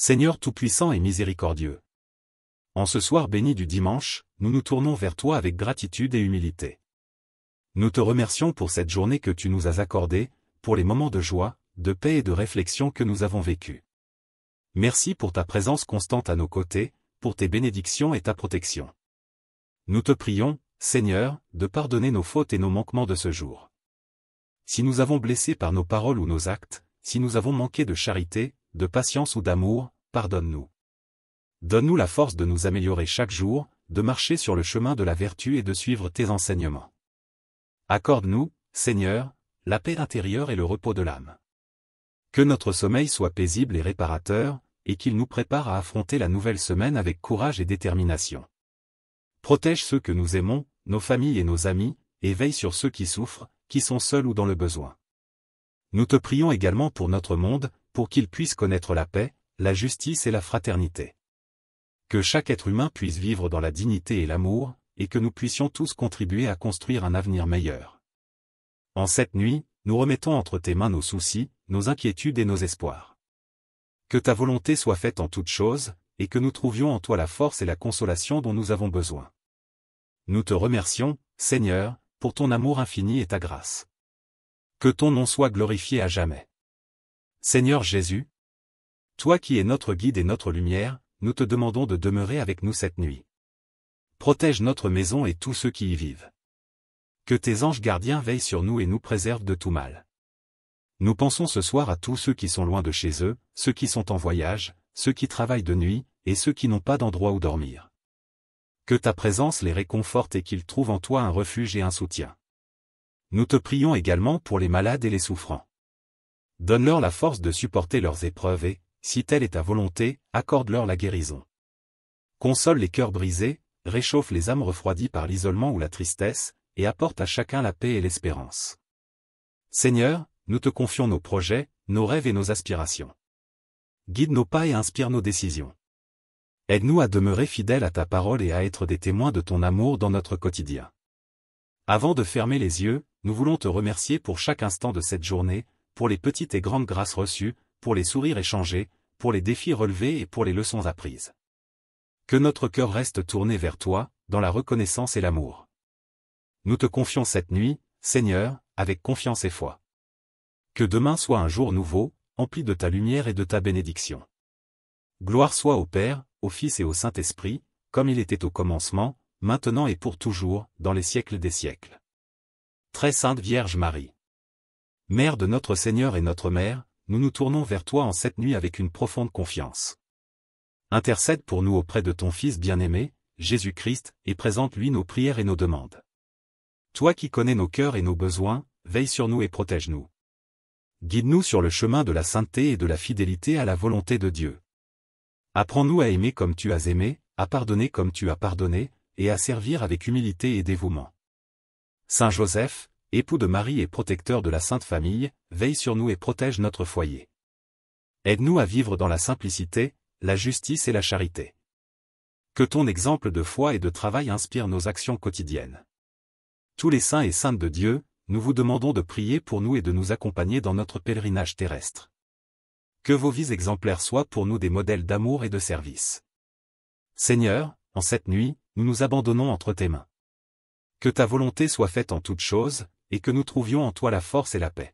Seigneur tout-puissant et miséricordieux. En ce soir béni du dimanche, nous nous tournons vers toi avec gratitude et humilité. Nous te remercions pour cette journée que tu nous as accordée, pour les moments de joie, de paix et de réflexion que nous avons vécus. Merci pour ta présence constante à nos côtés, pour tes bénédictions et ta protection. Nous te prions, Seigneur, de pardonner nos fautes et nos manquements de ce jour. Si nous avons blessé par nos paroles ou nos actes, si nous avons manqué de charité, de patience ou d'amour, pardonne-nous. Donne-nous la force de nous améliorer chaque jour, de marcher sur le chemin de la vertu et de suivre tes enseignements. Accorde-nous, Seigneur, la paix intérieure et le repos de l'âme. Que notre sommeil soit paisible et réparateur, et qu'il nous prépare à affronter la nouvelle semaine avec courage et détermination. Protège ceux que nous aimons, nos familles et nos amis, et veille sur ceux qui souffrent, qui sont seuls ou dans le besoin. Nous te prions également pour notre monde, pour qu'il puisse connaître la paix, la justice et la fraternité. Que chaque être humain puisse vivre dans la dignité et l'amour, et que nous puissions tous contribuer à construire un avenir meilleur. En cette nuit, nous remettons entre tes mains nos soucis, nos inquiétudes et nos espoirs. Que ta volonté soit faite en toutes choses, et que nous trouvions en toi la force et la consolation dont nous avons besoin. Nous te remercions, Seigneur, pour ton amour infini et ta grâce. Que ton nom soit glorifié à jamais. Seigneur Jésus, toi qui es notre guide et notre lumière, nous te demandons de demeurer avec nous cette nuit. Protège notre maison et tous ceux qui y vivent. Que tes anges gardiens veillent sur nous et nous préservent de tout mal. Nous pensons ce soir à tous ceux qui sont loin de chez eux, ceux qui sont en voyage, ceux qui travaillent de nuit, et ceux qui n'ont pas d'endroit où dormir. Que ta présence les réconforte et qu'ils trouvent en toi un refuge et un soutien. Nous te prions également pour les malades et les souffrants. Donne-leur la force de supporter leurs épreuves et, si telle est ta volonté, accorde-leur la guérison. Console les cœurs brisés, réchauffe les âmes refroidies par l'isolement ou la tristesse, et apporte à chacun la paix et l'espérance. Seigneur, nous te confions nos projets, nos rêves et nos aspirations. Guide nos pas et inspire nos décisions. Aide-nous à demeurer fidèles à ta parole et à être des témoins de ton amour dans notre quotidien. Avant de fermer les yeux, nous voulons te remercier pour chaque instant de cette journée, pour les petites et grandes grâces reçues, pour les sourires échangés, pour les défis relevés et pour les leçons apprises. Que notre cœur reste tourné vers toi, dans la reconnaissance et l'amour. Nous te confions cette nuit, Seigneur, avec confiance et foi. Que demain soit un jour nouveau, empli de ta lumière et de ta bénédiction. Gloire soit au Père, au Fils et au Saint-Esprit, comme il était au commencement, maintenant et pour toujours, dans les siècles des siècles. Très sainte Vierge Marie, Mère de notre Seigneur et notre Mère, nous nous tournons vers toi en cette nuit avec une profonde confiance. Intercède pour nous auprès de ton Fils bien-aimé, Jésus-Christ, et présente-lui nos prières et nos demandes. Toi qui connais nos cœurs et nos besoins, veille sur nous et protège-nous. Guide-nous sur le chemin de la sainteté et de la fidélité à la volonté de Dieu. Apprends-nous à aimer comme tu as aimé, à pardonner comme tu as pardonné, et à servir avec humilité et dévouement. Saint Joseph, époux de Marie et protecteur de la Sainte Famille, veille sur nous et protège notre foyer. Aide-nous à vivre dans la simplicité, la justice et la charité. Que ton exemple de foi et de travail inspire nos actions quotidiennes. Tous les saints et saintes de Dieu, nous vous demandons de prier pour nous et de nous accompagner dans notre pèlerinage terrestre. Que vos vies exemplaires soient pour nous des modèles d'amour et de service. Seigneur, en cette nuit, nous nous abandonnons entre tes mains. Que ta volonté soit faite en toutes choses, et que nous trouvions en toi la force et la paix.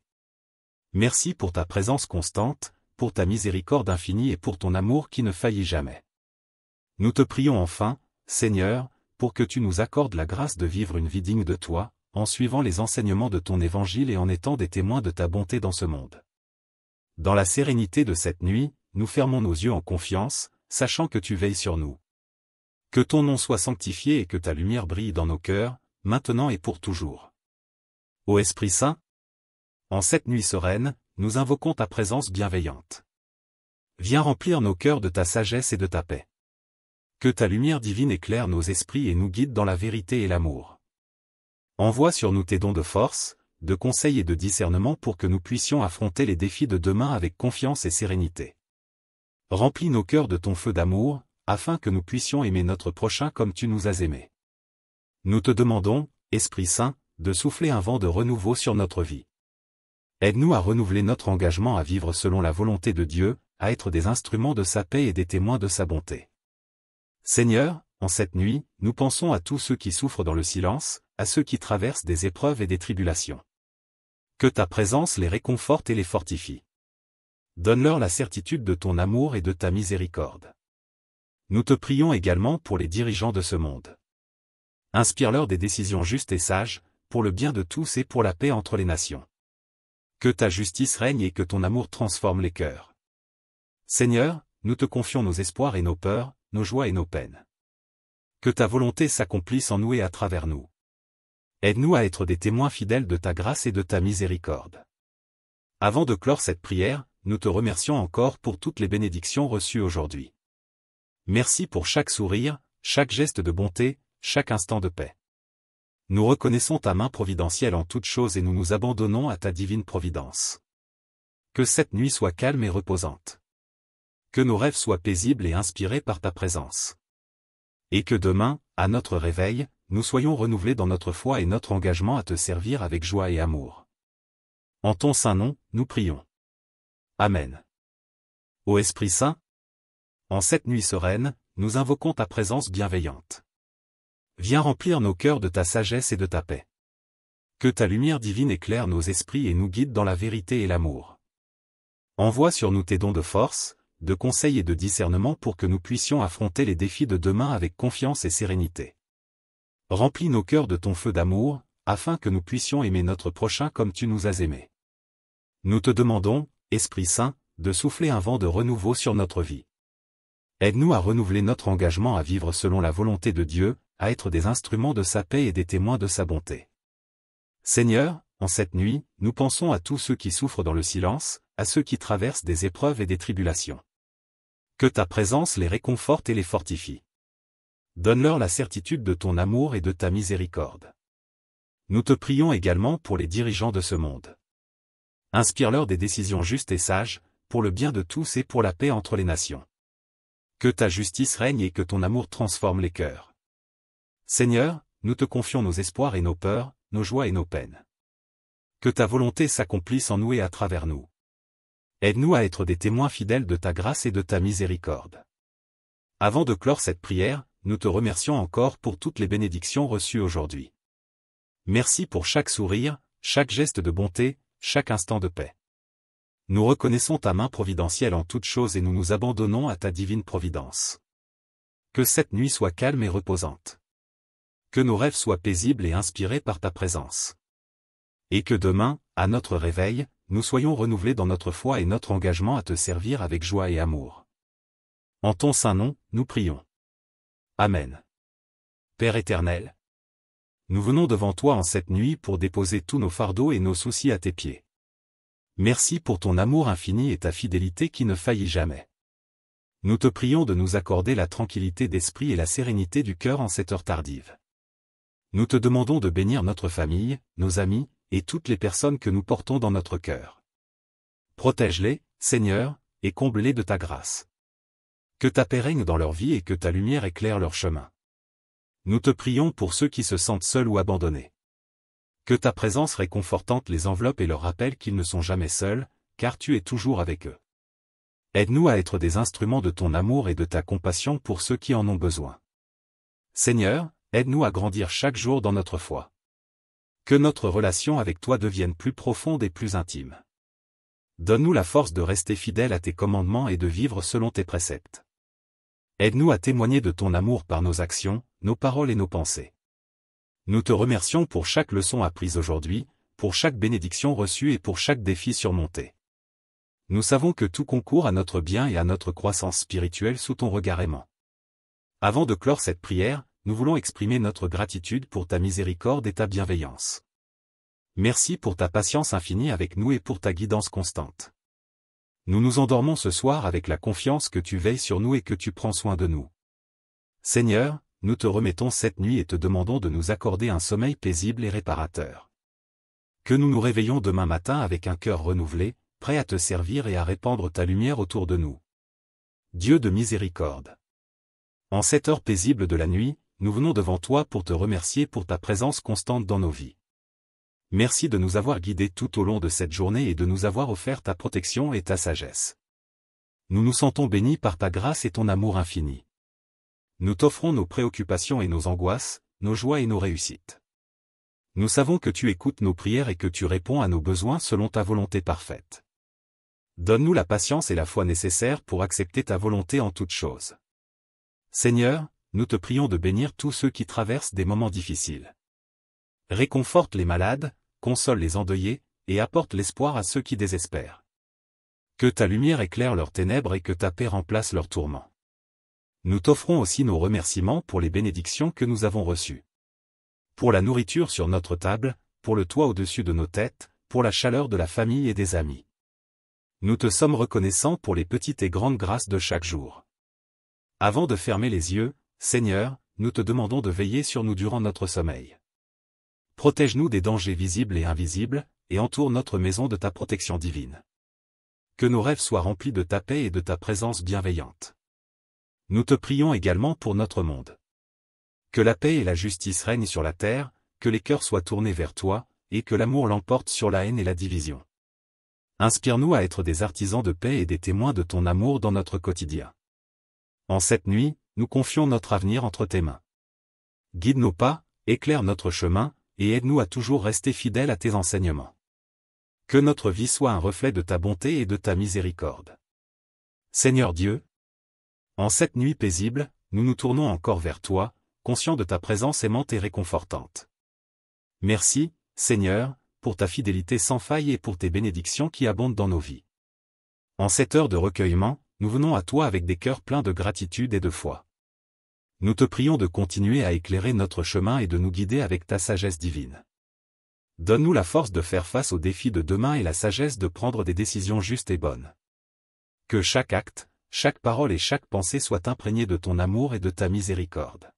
Merci pour ta présence constante, pour ta miséricorde infinie et pour ton amour qui ne faillit jamais. Nous te prions enfin, Seigneur, pour que tu nous accordes la grâce de vivre une vie digne de toi, en suivant les enseignements de ton évangile et en étant des témoins de ta bonté dans ce monde. Dans la sérénité de cette nuit, nous fermons nos yeux en confiance, sachant que tu veilles sur nous. Que ton nom soit sanctifié et que ta lumière brille dans nos cœurs, maintenant et pour toujours. Ô Esprit Saint, en cette nuit sereine, nous invoquons ta présence bienveillante. Viens remplir nos cœurs de ta sagesse et de ta paix. Que ta lumière divine éclaire nos esprits et nous guide dans la vérité et l'amour. Envoie sur nous tes dons de force, de conseil et de discernement pour que nous puissions affronter les défis de demain avec confiance et sérénité. Remplis nos cœurs de ton feu d'amour, afin que nous puissions aimer notre prochain comme tu nous as aimés. Nous te demandons, Esprit Saint, de souffler un vent de renouveau sur notre vie. Aide-nous à renouveler notre engagement à vivre selon la volonté de Dieu, à être des instruments de sa paix et des témoins de sa bonté. Seigneur, en cette nuit, nous pensons à tous ceux qui souffrent dans le silence, à ceux qui traversent des épreuves et des tribulations. Que ta présence les réconforte et les fortifie. Donne-leur la certitude de ton amour et de ta miséricorde. Nous te prions également pour les dirigeants de ce monde. Inspire-leur des décisions justes et sages, pour le bien de tous et pour la paix entre les nations. Que ta justice règne et que ton amour transforme les cœurs. Seigneur, nous te confions nos espoirs et nos peurs, nos joies et nos peines. Que ta volonté s'accomplisse en nous et à travers nous. Aide-nous à être des témoins fidèles de ta grâce et de ta miséricorde. Avant de clore cette prière, nous te remercions encore pour toutes les bénédictions reçues aujourd'hui. Merci pour chaque sourire, chaque geste de bonté, chaque instant de paix. Nous reconnaissons ta main providentielle en toutes choses et nous nous abandonnons à ta divine providence. Que cette nuit soit calme et reposante. Que nos rêves soient paisibles et inspirés par ta présence. Et que demain, à notre réveil, nous soyons renouvelés dans notre foi et notre engagement à te servir avec joie et amour. En ton saint nom, nous prions. Amen. Ô Esprit Saint, en cette nuit sereine, nous invoquons ta présence bienveillante. Viens remplir nos cœurs de ta sagesse et de ta paix. Que ta lumière divine éclaire nos esprits et nous guide dans la vérité et l'amour. Envoie sur nous tes dons de force, de conseil et de discernement pour que nous puissions affronter les défis de demain avec confiance et sérénité. Remplis nos cœurs de ton feu d'amour, afin que nous puissions aimer notre prochain comme tu nous as aimés. Nous te demandons, Esprit Saint, de souffler un vent de renouveau sur notre vie. Aide-nous à renouveler notre engagement à vivre selon la volonté de Dieu, à être des instruments de sa paix et des témoins de sa bonté. Seigneur, en cette nuit, nous pensons à tous ceux qui souffrent dans le silence, à ceux qui traversent des épreuves et des tribulations. Que ta présence les réconforte et les fortifie. Donne-leur la certitude de ton amour et de ta miséricorde. Nous te prions également pour les dirigeants de ce monde. Inspire-leur des décisions justes et sages, pour le bien de tous et pour la paix entre les nations. Que ta justice règne et que ton amour transforme les cœurs. Seigneur, nous te confions nos espoirs et nos peurs, nos joies et nos peines. Que ta volonté s'accomplisse en nous et à travers nous. Aide-nous à être des témoins fidèles de ta grâce et de ta miséricorde. Avant de clore cette prière, nous te remercions encore pour toutes les bénédictions reçues aujourd'hui. Merci pour chaque sourire, chaque geste de bonté, chaque instant de paix. Nous reconnaissons ta main providentielle en toutes choses et nous nous abandonnons à ta divine providence. Que cette nuit soit calme et reposante. Que nos rêves soient paisibles et inspirés par ta présence. Et que demain, à notre réveil, nous soyons renouvelés dans notre foi et notre engagement à te servir avec joie et amour. En ton saint nom, nous prions. Amen. Père éternel, nous venons devant toi en cette nuit pour déposer tous nos fardeaux et nos soucis à tes pieds. Merci pour ton amour infini et ta fidélité qui ne faillit jamais. Nous te prions de nous accorder la tranquillité d'esprit et la sérénité du cœur en cette heure tardive. Nous te demandons de bénir notre famille, nos amis, et toutes les personnes que nous portons dans notre cœur. Protège-les, Seigneur, et comble-les de ta grâce. Que ta paix règne dans leur vie et que ta lumière éclaire leur chemin. Nous te prions pour ceux qui se sentent seuls ou abandonnés. Que ta présence réconfortante les enveloppe et leur rappelle qu'ils ne sont jamais seuls, car tu es toujours avec eux. Aide-nous à être des instruments de ton amour et de ta compassion pour ceux qui en ont besoin. Seigneur, aide-nous à grandir chaque jour dans notre foi. Que notre relation avec toi devienne plus profonde et plus intime. Donne-nous la force de rester fidèles à tes commandements et de vivre selon tes préceptes. Aide-nous à témoigner de ton amour par nos actions, nos paroles et nos pensées. Nous te remercions pour chaque leçon apprise aujourd'hui, pour chaque bénédiction reçue et pour chaque défi surmonté. Nous savons que tout concourt à notre bien et à notre croissance spirituelle sous ton regard aimant. Avant de clore cette prière, nous voulons exprimer notre gratitude pour ta miséricorde et ta bienveillance. Merci pour ta patience infinie avec nous et pour ta guidance constante. Nous nous endormons ce soir avec la confiance que tu veilles sur nous et que tu prends soin de nous. Seigneur, nous te remettons cette nuit et te demandons de nous accorder un sommeil paisible et réparateur. Que nous nous réveillons demain matin avec un cœur renouvelé, prêt à te servir et à répandre ta lumière autour de nous. Dieu de miséricorde. En cette heure paisible de la nuit, nous venons devant toi pour te remercier pour ta présence constante dans nos vies. Merci de nous avoir guidés tout au long de cette journée et de nous avoir offert ta protection et ta sagesse. Nous nous sentons bénis par ta grâce et ton amour infini. Nous t'offrons nos préoccupations et nos angoisses, nos joies et nos réussites. Nous savons que tu écoutes nos prières et que tu réponds à nos besoins selon ta volonté parfaite. Donne-nous la patience et la foi nécessaires pour accepter ta volonté en toutes choses. Seigneur, nous te prions de bénir tous ceux qui traversent des moments difficiles. Réconforte les malades, console les endeuillés, et apporte l'espoir à ceux qui désespèrent. Que ta lumière éclaire leurs ténèbres et que ta paix remplace leurs tourments. Nous t'offrons aussi nos remerciements pour les bénédictions que nous avons reçues. Pour la nourriture sur notre table, pour le toit au-dessus de nos têtes, pour la chaleur de la famille et des amis. Nous te sommes reconnaissants pour les petites et grandes grâces de chaque jour. Avant de fermer les yeux, Seigneur, nous te demandons de veiller sur nous durant notre sommeil. Protège-nous des dangers visibles et invisibles, et entoure notre maison de ta protection divine. Que nos rêves soient remplis de ta paix et de ta présence bienveillante. Nous te prions également pour notre monde. Que la paix et la justice règnent sur la terre, que les cœurs soient tournés vers toi, et que l'amour l'emporte sur la haine et la division. Inspire-nous à être des artisans de paix et des témoins de ton amour dans notre quotidien. En cette nuit, nous confions notre avenir entre tes mains. Guide nos pas, éclaire notre chemin, et aide-nous à toujours rester fidèles à tes enseignements. Que notre vie soit un reflet de ta bonté et de ta miséricorde. Seigneur Dieu, en cette nuit paisible, nous nous tournons encore vers toi, conscients de ta présence aimante et réconfortante. Merci, Seigneur, pour ta fidélité sans faille et pour tes bénédictions qui abondent dans nos vies. En cette heure de recueillement, nous venons à toi avec des cœurs pleins de gratitude et de foi. Nous te prions de continuer à éclairer notre chemin et de nous guider avec ta sagesse divine. Donne-nous la force de faire face aux défis de demain et la sagesse de prendre des décisions justes et bonnes. Que chaque acte, chaque parole et chaque pensée soient imprégnés de ton amour et de ta miséricorde.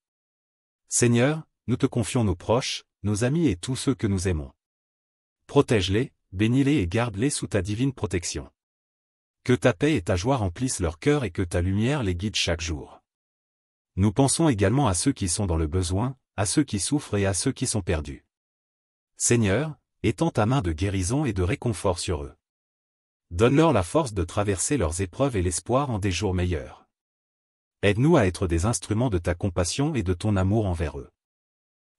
Seigneur, nous te confions nos proches, nos amis et tous ceux que nous aimons. Protège-les, bénis-les et garde-les sous ta divine protection. Que ta paix et ta joie remplissent leur cœur et que ta lumière les guide chaque jour. Nous pensons également à ceux qui sont dans le besoin, à ceux qui souffrent et à ceux qui sont perdus. Seigneur, étends ta main de guérison et de réconfort sur eux. Donne-leur la force de traverser leurs épreuves et l'espoir en des jours meilleurs. Aide-nous à être des instruments de ta compassion et de ton amour envers eux.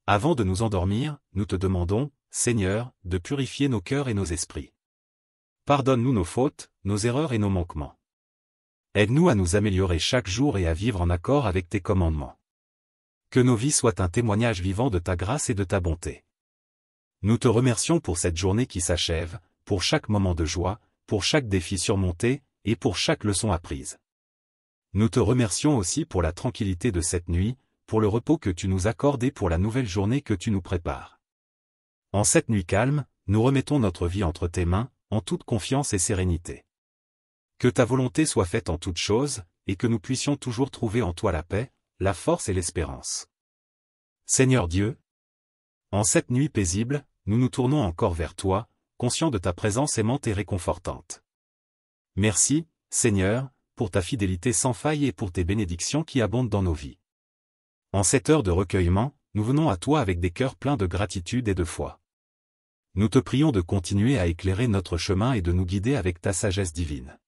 Avant de nous endormir, nous te demandons, Seigneur, de purifier nos cœurs et nos esprits. Pardonne-nous nos fautes, nos erreurs et nos manquements. Aide-nous à nous améliorer chaque jour et à vivre en accord avec tes commandements. Que nos vies soient un témoignage vivant de ta grâce et de ta bonté. Nous te remercions pour cette journée qui s'achève, pour chaque moment de joie, pour chaque défi surmonté, et pour chaque leçon apprise. Nous te remercions aussi pour la tranquillité de cette nuit, pour le repos que tu nous accordes et pour la nouvelle journée que tu nous prépares. En cette nuit calme, nous remettons notre vie entre tes mains, en toute confiance et sérénité. Que ta volonté soit faite en toutes choses, et que nous puissions toujours trouver en toi la paix, la force et l'espérance. Seigneur Dieu, en cette nuit paisible, nous nous tournons encore vers toi, conscients de ta présence aimante et réconfortante. Merci, Seigneur, pour ta fidélité sans faille et pour tes bénédictions qui abondent dans nos vies. En cette heure de recueillement, nous venons à toi avec des cœurs pleins de gratitude et de foi. Nous te prions de continuer à éclairer notre chemin et de nous guider avec ta sagesse divine.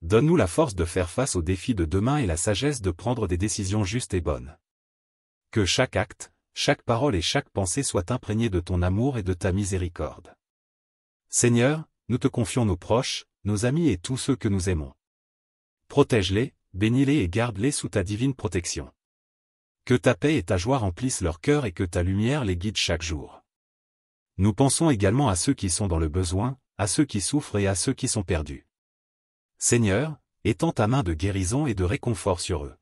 Donne-nous la force de faire face aux défis de demain et la sagesse de prendre des décisions justes et bonnes. Que chaque acte, chaque parole et chaque pensée soient imprégnés de ton amour et de ta miséricorde. Seigneur, nous te confions nos proches, nos amis et tous ceux que nous aimons. Protège-les, bénis-les et garde-les sous ta divine protection. Que ta paix et ta joie remplissent leur cœur et que ta lumière les guide chaque jour. Nous pensons également à ceux qui sont dans le besoin, à ceux qui souffrent et à ceux qui sont perdus. Seigneur, étends ta main de guérison et de réconfort sur eux.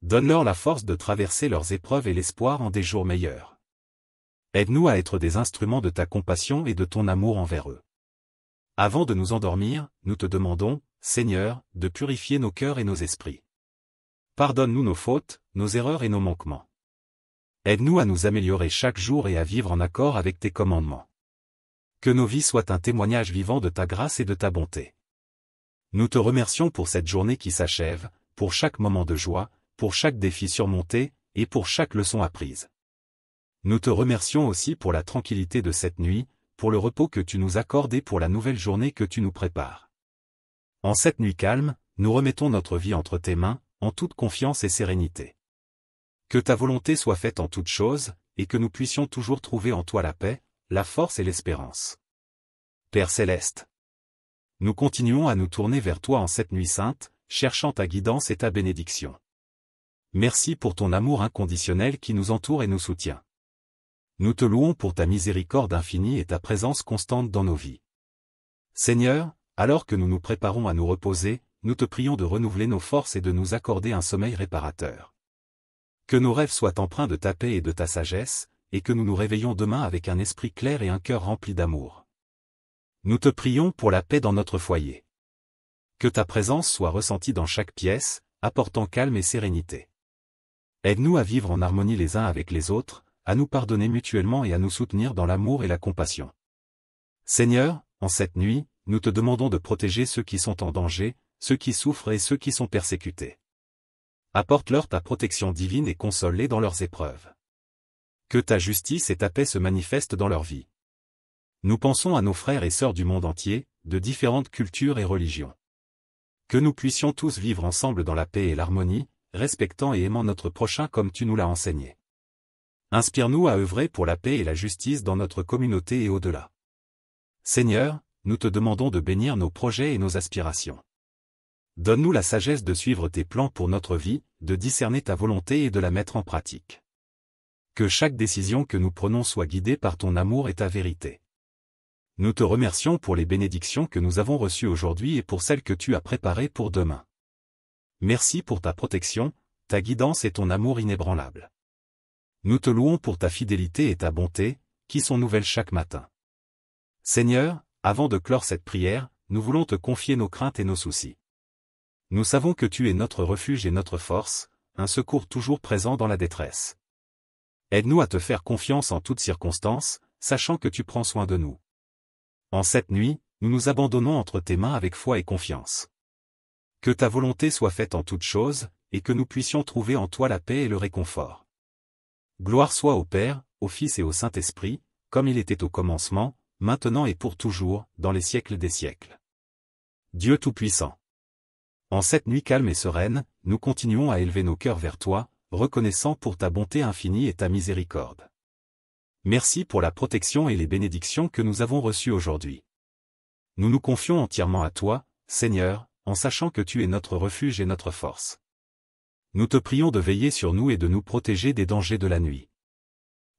Donne-leur la force de traverser leurs épreuves et l'espoir en des jours meilleurs. Aide-nous à être des instruments de ta compassion et de ton amour envers eux. Avant de nous endormir, nous te demandons, Seigneur, de purifier nos cœurs et nos esprits. Pardonne-nous nos fautes, nos erreurs et nos manquements. Aide-nous à nous améliorer chaque jour et à vivre en accord avec tes commandements. Que nos vies soient un témoignage vivant de ta grâce et de ta bonté. Nous te remercions pour cette journée qui s'achève, pour chaque moment de joie, pour chaque défi surmonté, et pour chaque leçon apprise. Nous te remercions aussi pour la tranquillité de cette nuit, pour le repos que tu nous accordes et pour la nouvelle journée que tu nous prépares. En cette nuit calme, nous remettons notre vie entre tes mains, en toute confiance et sérénité. Que ta volonté soit faite en toutes choses, et que nous puissions toujours trouver en toi la paix, la force et l'espérance. Père céleste, nous continuons à nous tourner vers toi en cette nuit sainte, cherchant ta guidance et ta bénédiction. Merci pour ton amour inconditionnel qui nous entoure et nous soutient. Nous te louons pour ta miséricorde infinie et ta présence constante dans nos vies. Seigneur, alors que nous nous préparons à nous reposer, nous te prions de renouveler nos forces et de nous accorder un sommeil réparateur. Que nos rêves soient empreints de ta paix et de ta sagesse, et que nous nous réveillons demain avec un esprit clair et un cœur rempli d'amour. Nous te prions pour la paix dans notre foyer. Que ta présence soit ressentie dans chaque pièce, apportant calme et sérénité. Aide-nous à vivre en harmonie les uns avec les autres, à nous pardonner mutuellement et à nous soutenir dans l'amour et la compassion. Seigneur, en cette nuit, nous te demandons de protéger ceux qui sont en danger, ceux qui souffrent et ceux qui sont persécutés. Apporte-leur ta protection divine et console-les dans leurs épreuves. Que ta justice et ta paix se manifestent dans leur vie. Nous pensons à nos frères et sœurs du monde entier, de différentes cultures et religions. Que nous puissions tous vivre ensemble dans la paix et l'harmonie, respectant et aimant notre prochain comme tu nous l'as enseigné. Inspire-nous à œuvrer pour la paix et la justice dans notre communauté et au-delà. Seigneur, nous te demandons de bénir nos projets et nos aspirations. Donne-nous la sagesse de suivre tes plans pour notre vie, de discerner ta volonté et de la mettre en pratique. Que chaque décision que nous prenons soit guidée par ton amour et ta vérité. Nous te remercions pour les bénédictions que nous avons reçues aujourd'hui et pour celles que tu as préparées pour demain. Merci pour ta protection, ta guidance et ton amour inébranlable. Nous te louons pour ta fidélité et ta bonté, qui sont nouvelles chaque matin. Seigneur, avant de clore cette prière, nous voulons te confier nos craintes et nos soucis. Nous savons que tu es notre refuge et notre force, un secours toujours présent dans la détresse. Aide-nous à te faire confiance en toutes circonstances, sachant que tu prends soin de nous. En cette nuit, nous nous abandonnons entre tes mains avec foi et confiance. Que ta volonté soit faite en toutes choses, et que nous puissions trouver en toi la paix et le réconfort. Gloire soit au Père, au Fils et au Saint-Esprit, comme il était au commencement, maintenant et pour toujours, dans les siècles des siècles. Dieu Tout-Puissant. En cette nuit calme et sereine, nous continuons à élever nos cœurs vers toi, reconnaissant pour ta bonté infinie et ta miséricorde. Merci pour la protection et les bénédictions que nous avons reçues aujourd'hui. Nous nous confions entièrement à toi, Seigneur, en sachant que tu es notre refuge et notre force. Nous te prions de veiller sur nous et de nous protéger des dangers de la nuit.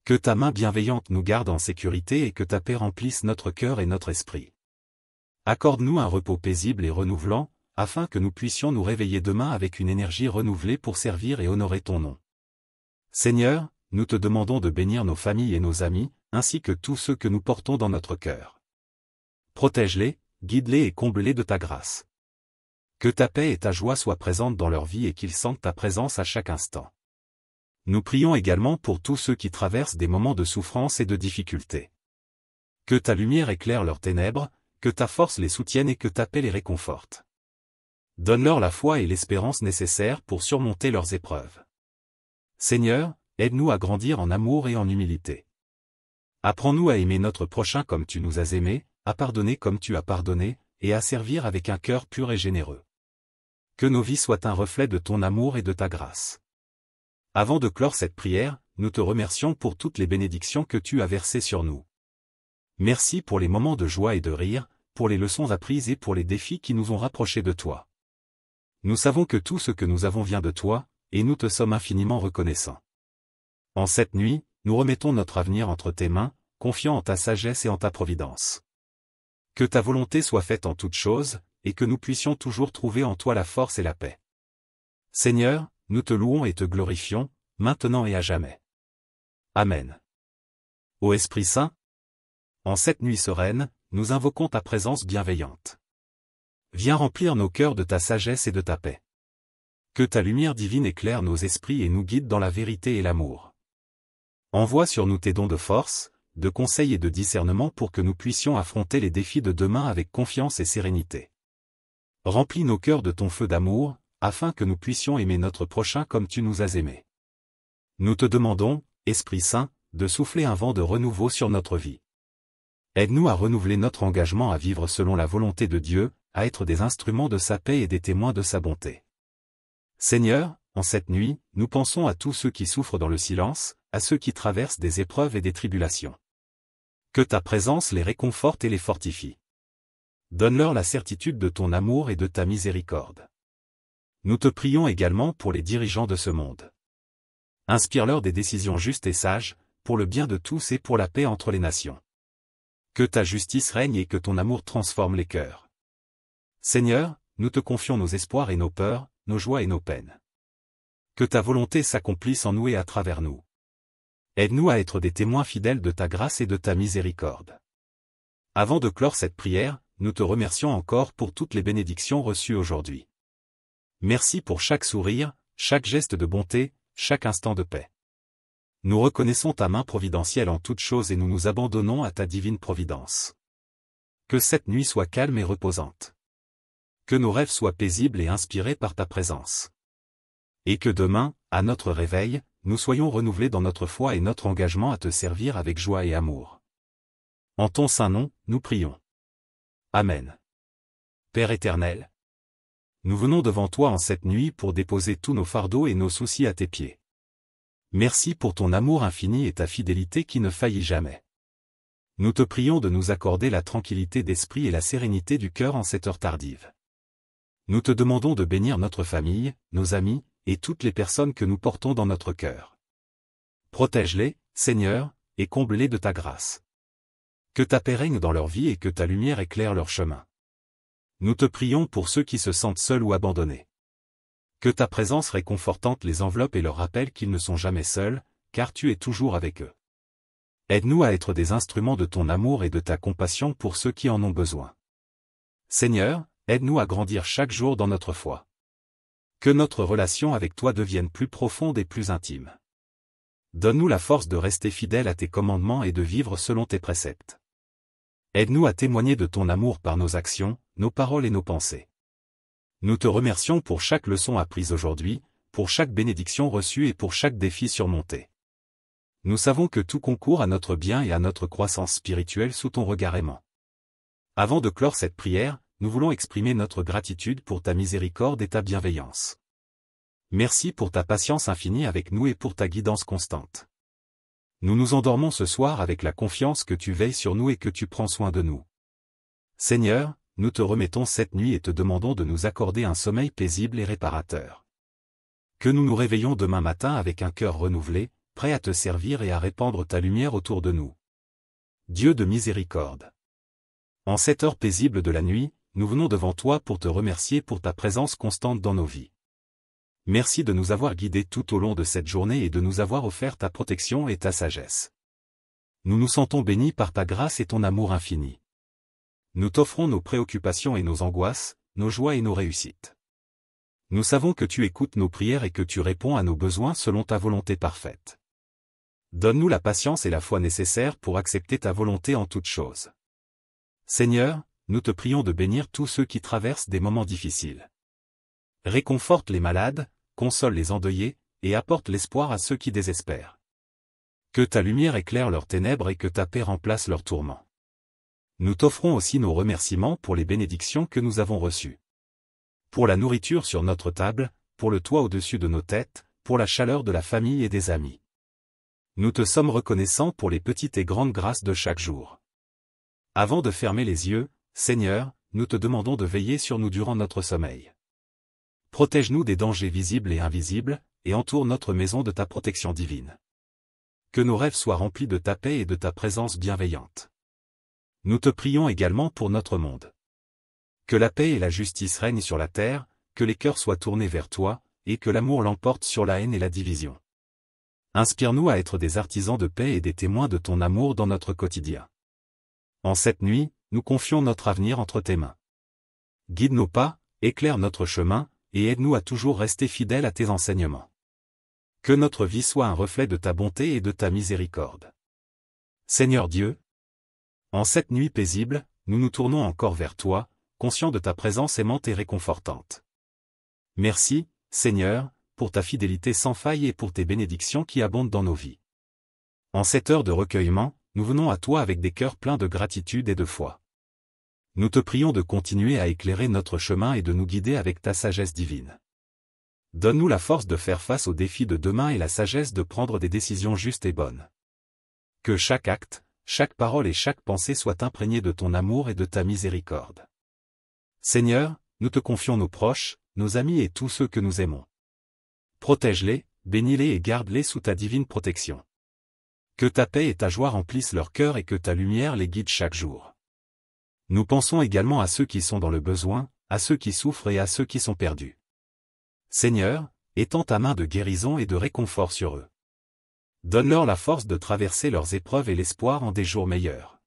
Que ta main bienveillante nous garde en sécurité et que ta paix remplisse notre cœur et notre esprit. Accorde-nous un repos paisible et renouvelant, afin que nous puissions nous réveiller demain avec une énergie renouvelée pour servir et honorer ton nom. Seigneur, nous te demandons de bénir nos familles et nos amis, ainsi que tous ceux que nous portons dans notre cœur. Protège-les, guide-les et comble-les de ta grâce. Que ta paix et ta joie soient présentes dans leur vie et qu'ils sentent ta présence à chaque instant. Nous prions également pour tous ceux qui traversent des moments de souffrance et de difficulté. Que ta lumière éclaire leurs ténèbres, que ta force les soutienne et que ta paix les réconforte. Donne-leur la foi et l'espérance nécessaires pour surmonter leurs épreuves. Seigneur, aide-nous à grandir en amour et en humilité. Apprends-nous à aimer notre prochain comme tu nous as aimés, à pardonner comme tu as pardonné, et à servir avec un cœur pur et généreux. Que nos vies soient un reflet de ton amour et de ta grâce. Avant de clore cette prière, nous te remercions pour toutes les bénédictions que tu as versées sur nous. Merci pour les moments de joie et de rire, pour les leçons apprises et pour les défis qui nous ont rapprochés de toi. Nous savons que tout ce que nous avons vient de toi, et nous te sommes infiniment reconnaissants. En cette nuit, nous remettons notre avenir entre tes mains, confiant en ta sagesse et en ta providence. Que ta volonté soit faite en toutes choses, et que nous puissions toujours trouver en toi la force et la paix. Seigneur, nous te louons et te glorifions, maintenant et à jamais. Amen. Ô Esprit Saint, en cette nuit sereine, nous invoquons ta présence bienveillante. Viens remplir nos cœurs de ta sagesse et de ta paix. Que ta lumière divine éclaire nos esprits et nous guide dans la vérité et l'amour. Envoie sur nous tes dons de force, de conseils et de discernement pour que nous puissions affronter les défis de demain avec confiance et sérénité. Remplis nos cœurs de ton feu d'amour, afin que nous puissions aimer notre prochain comme tu nous as aimés. Nous te demandons, Esprit Saint, de souffler un vent de renouveau sur notre vie. Aide-nous à renouveler notre engagement à vivre selon la volonté de Dieu, à être des instruments de sa paix et des témoins de sa bonté. Seigneur, en cette nuit, nous pensons à tous ceux qui souffrent dans le silence, à ceux qui traversent des épreuves et des tribulations. Que ta présence les réconforte et les fortifie. Donne-leur la certitude de ton amour et de ta miséricorde. Nous te prions également pour les dirigeants de ce monde. Inspire-leur des décisions justes et sages, pour le bien de tous et pour la paix entre les nations. Que ta justice règne et que ton amour transforme les cœurs. Seigneur, nous te confions nos espoirs et nos peurs, nos joies et nos peines. Que ta volonté s'accomplisse en nous et à travers nous. Aide-nous à être des témoins fidèles de ta grâce et de ta miséricorde. Avant de clore cette prière, nous te remercions encore pour toutes les bénédictions reçues aujourd'hui. Merci pour chaque sourire, chaque geste de bonté, chaque instant de paix. Nous reconnaissons ta main providentielle en toutes choses et nous nous abandonnons à ta divine providence. Que cette nuit soit calme et reposante. Que nos rêves soient paisibles et inspirés par ta présence. Et que demain, à notre réveil, nous soyons renouvelés dans notre foi et notre engagement à te servir avec joie et amour. En ton saint nom, nous prions. Amen. Père éternel, nous venons devant toi en cette nuit pour déposer tous nos fardeaux et nos soucis à tes pieds. Merci pour ton amour infini et ta fidélité qui ne faillit jamais. Nous te prions de nous accorder la tranquillité d'esprit et la sérénité du cœur en cette heure tardive. Nous te demandons de bénir notre famille, nos amis, et toutes les personnes que nous portons dans notre cœur. Protège-les, Seigneur, et comble-les de ta grâce. Que ta paix règne dans leur vie et que ta lumière éclaire leur chemin. Nous te prions pour ceux qui se sentent seuls ou abandonnés. Que ta présence réconfortante les enveloppe et leur rappelle qu'ils ne sont jamais seuls, car tu es toujours avec eux. Aide-nous à être des instruments de ton amour et de ta compassion pour ceux qui en ont besoin. Seigneur, aide-nous à grandir chaque jour dans notre foi. Que notre relation avec toi devienne plus profonde et plus intime. Donne-nous la force de rester fidèles à tes commandements et de vivre selon tes préceptes. Aide-nous à témoigner de ton amour par nos actions, nos paroles et nos pensées. Nous te remercions pour chaque leçon apprise aujourd'hui, pour chaque bénédiction reçue et pour chaque défi surmonté. Nous savons que tout concourt à notre bien et à notre croissance spirituelle sous ton regard aimant. Avant de clore cette prière, nous voulons exprimer notre gratitude pour ta miséricorde et ta bienveillance. Merci pour ta patience infinie avec nous et pour ta guidance constante. Nous nous endormons ce soir avec la confiance que tu veilles sur nous et que tu prends soin de nous. Seigneur, nous te remettons cette nuit et te demandons de nous accorder un sommeil paisible et réparateur. Que nous nous réveillons demain matin avec un cœur renouvelé, prêt à te servir et à répandre ta lumière autour de nous. Dieu de miséricorde. En cette heure paisible de la nuit, nous venons devant toi pour te remercier pour ta présence constante dans nos vies. Merci de nous avoir guidés tout au long de cette journée et de nous avoir offert ta protection et ta sagesse. Nous nous sentons bénis par ta grâce et ton amour infini. Nous t'offrons nos préoccupations et nos angoisses, nos joies et nos réussites. Nous savons que tu écoutes nos prières et que tu réponds à nos besoins selon ta volonté parfaite. Donne-nous la patience et la foi nécessaires pour accepter ta volonté en toutes choses. Seigneur, nous te prions de bénir tous ceux qui traversent des moments difficiles. Réconforte les malades, console les endeuillés, et apporte l'espoir à ceux qui désespèrent. Que ta lumière éclaire leurs ténèbres et que ta paix remplace leurs tourments. Nous t'offrons aussi nos remerciements pour les bénédictions que nous avons reçues. Pour la nourriture sur notre table, pour le toit au-dessus de nos têtes, pour la chaleur de la famille et des amis. Nous te sommes reconnaissants pour les petites et grandes grâces de chaque jour. Avant de fermer les yeux, Seigneur, nous te demandons de veiller sur nous durant notre sommeil. Protège-nous des dangers visibles et invisibles, et entoure notre maison de ta protection divine. Que nos rêves soient remplis de ta paix et de ta présence bienveillante. Nous te prions également pour notre monde. Que la paix et la justice règnent sur la terre, que les cœurs soient tournés vers toi, et que l'amour l'emporte sur la haine et la division. Inspire-nous à être des artisans de paix et des témoins de ton amour dans notre quotidien. En cette nuit, nous confions notre avenir entre tes mains. Guide nos pas, éclaire notre chemin, et aide-nous à toujours rester fidèles à tes enseignements. Que notre vie soit un reflet de ta bonté et de ta miséricorde. Seigneur Dieu, en cette nuit paisible, nous nous tournons encore vers toi, conscients de ta présence aimante et réconfortante. Merci, Seigneur, pour ta fidélité sans faille et pour tes bénédictions qui abondent dans nos vies. En cette heure de recueillement, nous venons à toi avec des cœurs pleins de gratitude et de foi. Nous te prions de continuer à éclairer notre chemin et de nous guider avec ta sagesse divine. Donne-nous la force de faire face aux défis de demain et la sagesse de prendre des décisions justes et bonnes. Que chaque acte, chaque parole et chaque pensée soient imprégnés de ton amour et de ta miséricorde. Seigneur, nous te confions nos proches, nos amis et tous ceux que nous aimons. Protège-les, bénis-les et garde-les sous ta divine protection. Que ta paix et ta joie remplissent leur cœur et que ta lumière les guide chaque jour. Nous pensons également à ceux qui sont dans le besoin, à ceux qui souffrent et à ceux qui sont perdus. Seigneur, étends ta main de guérison et de réconfort sur eux. Donne-leur la force de traverser leurs épreuves et l'espoir en des jours meilleurs.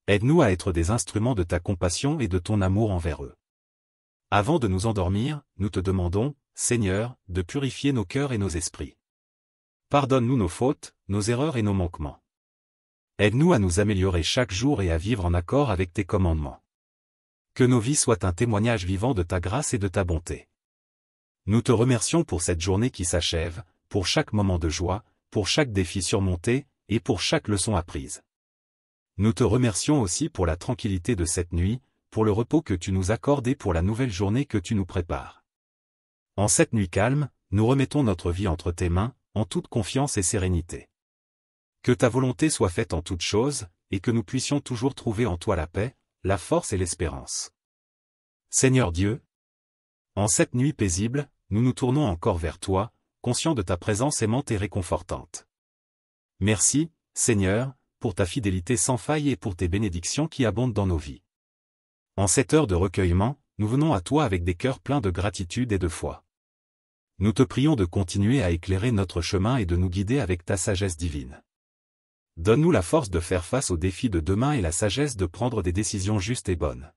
Aide-nous à être des instruments de ta compassion et de ton amour envers eux. Avant de nous endormir, nous te demandons, Seigneur, de purifier nos cœurs et nos esprits. Pardonne-nous nos fautes, nos erreurs et nos manquements. Aide-nous à nous améliorer chaque jour et à vivre en accord avec tes commandements. Que nos vies soient un témoignage vivant de ta grâce et de ta bonté. Nous te remercions pour cette journée qui s'achève, pour chaque moment de joie, pour chaque défi surmonté, et pour chaque leçon apprise. Nous te remercions aussi pour la tranquillité de cette nuit, pour le repos que tu nous accordes et pour la nouvelle journée que tu nous prépares. En cette nuit calme, nous remettons notre vie entre tes mains, en toute confiance et sérénité. Que ta volonté soit faite en toutes choses, et que nous puissions toujours trouver en toi la paix, la force et l'espérance. Seigneur Dieu, en cette nuit paisible, nous nous tournons encore vers toi, conscients de ta présence aimante et réconfortante. Merci, Seigneur, pour ta fidélité sans faille et pour tes bénédictions qui abondent dans nos vies. En cette heure de recueillement, nous venons à toi avec des cœurs pleins de gratitude et de foi. Nous te prions de continuer à éclairer notre chemin et de nous guider avec ta sagesse divine. Donne-nous la force de faire face aux défis de demain et la sagesse de prendre des décisions justes et bonnes.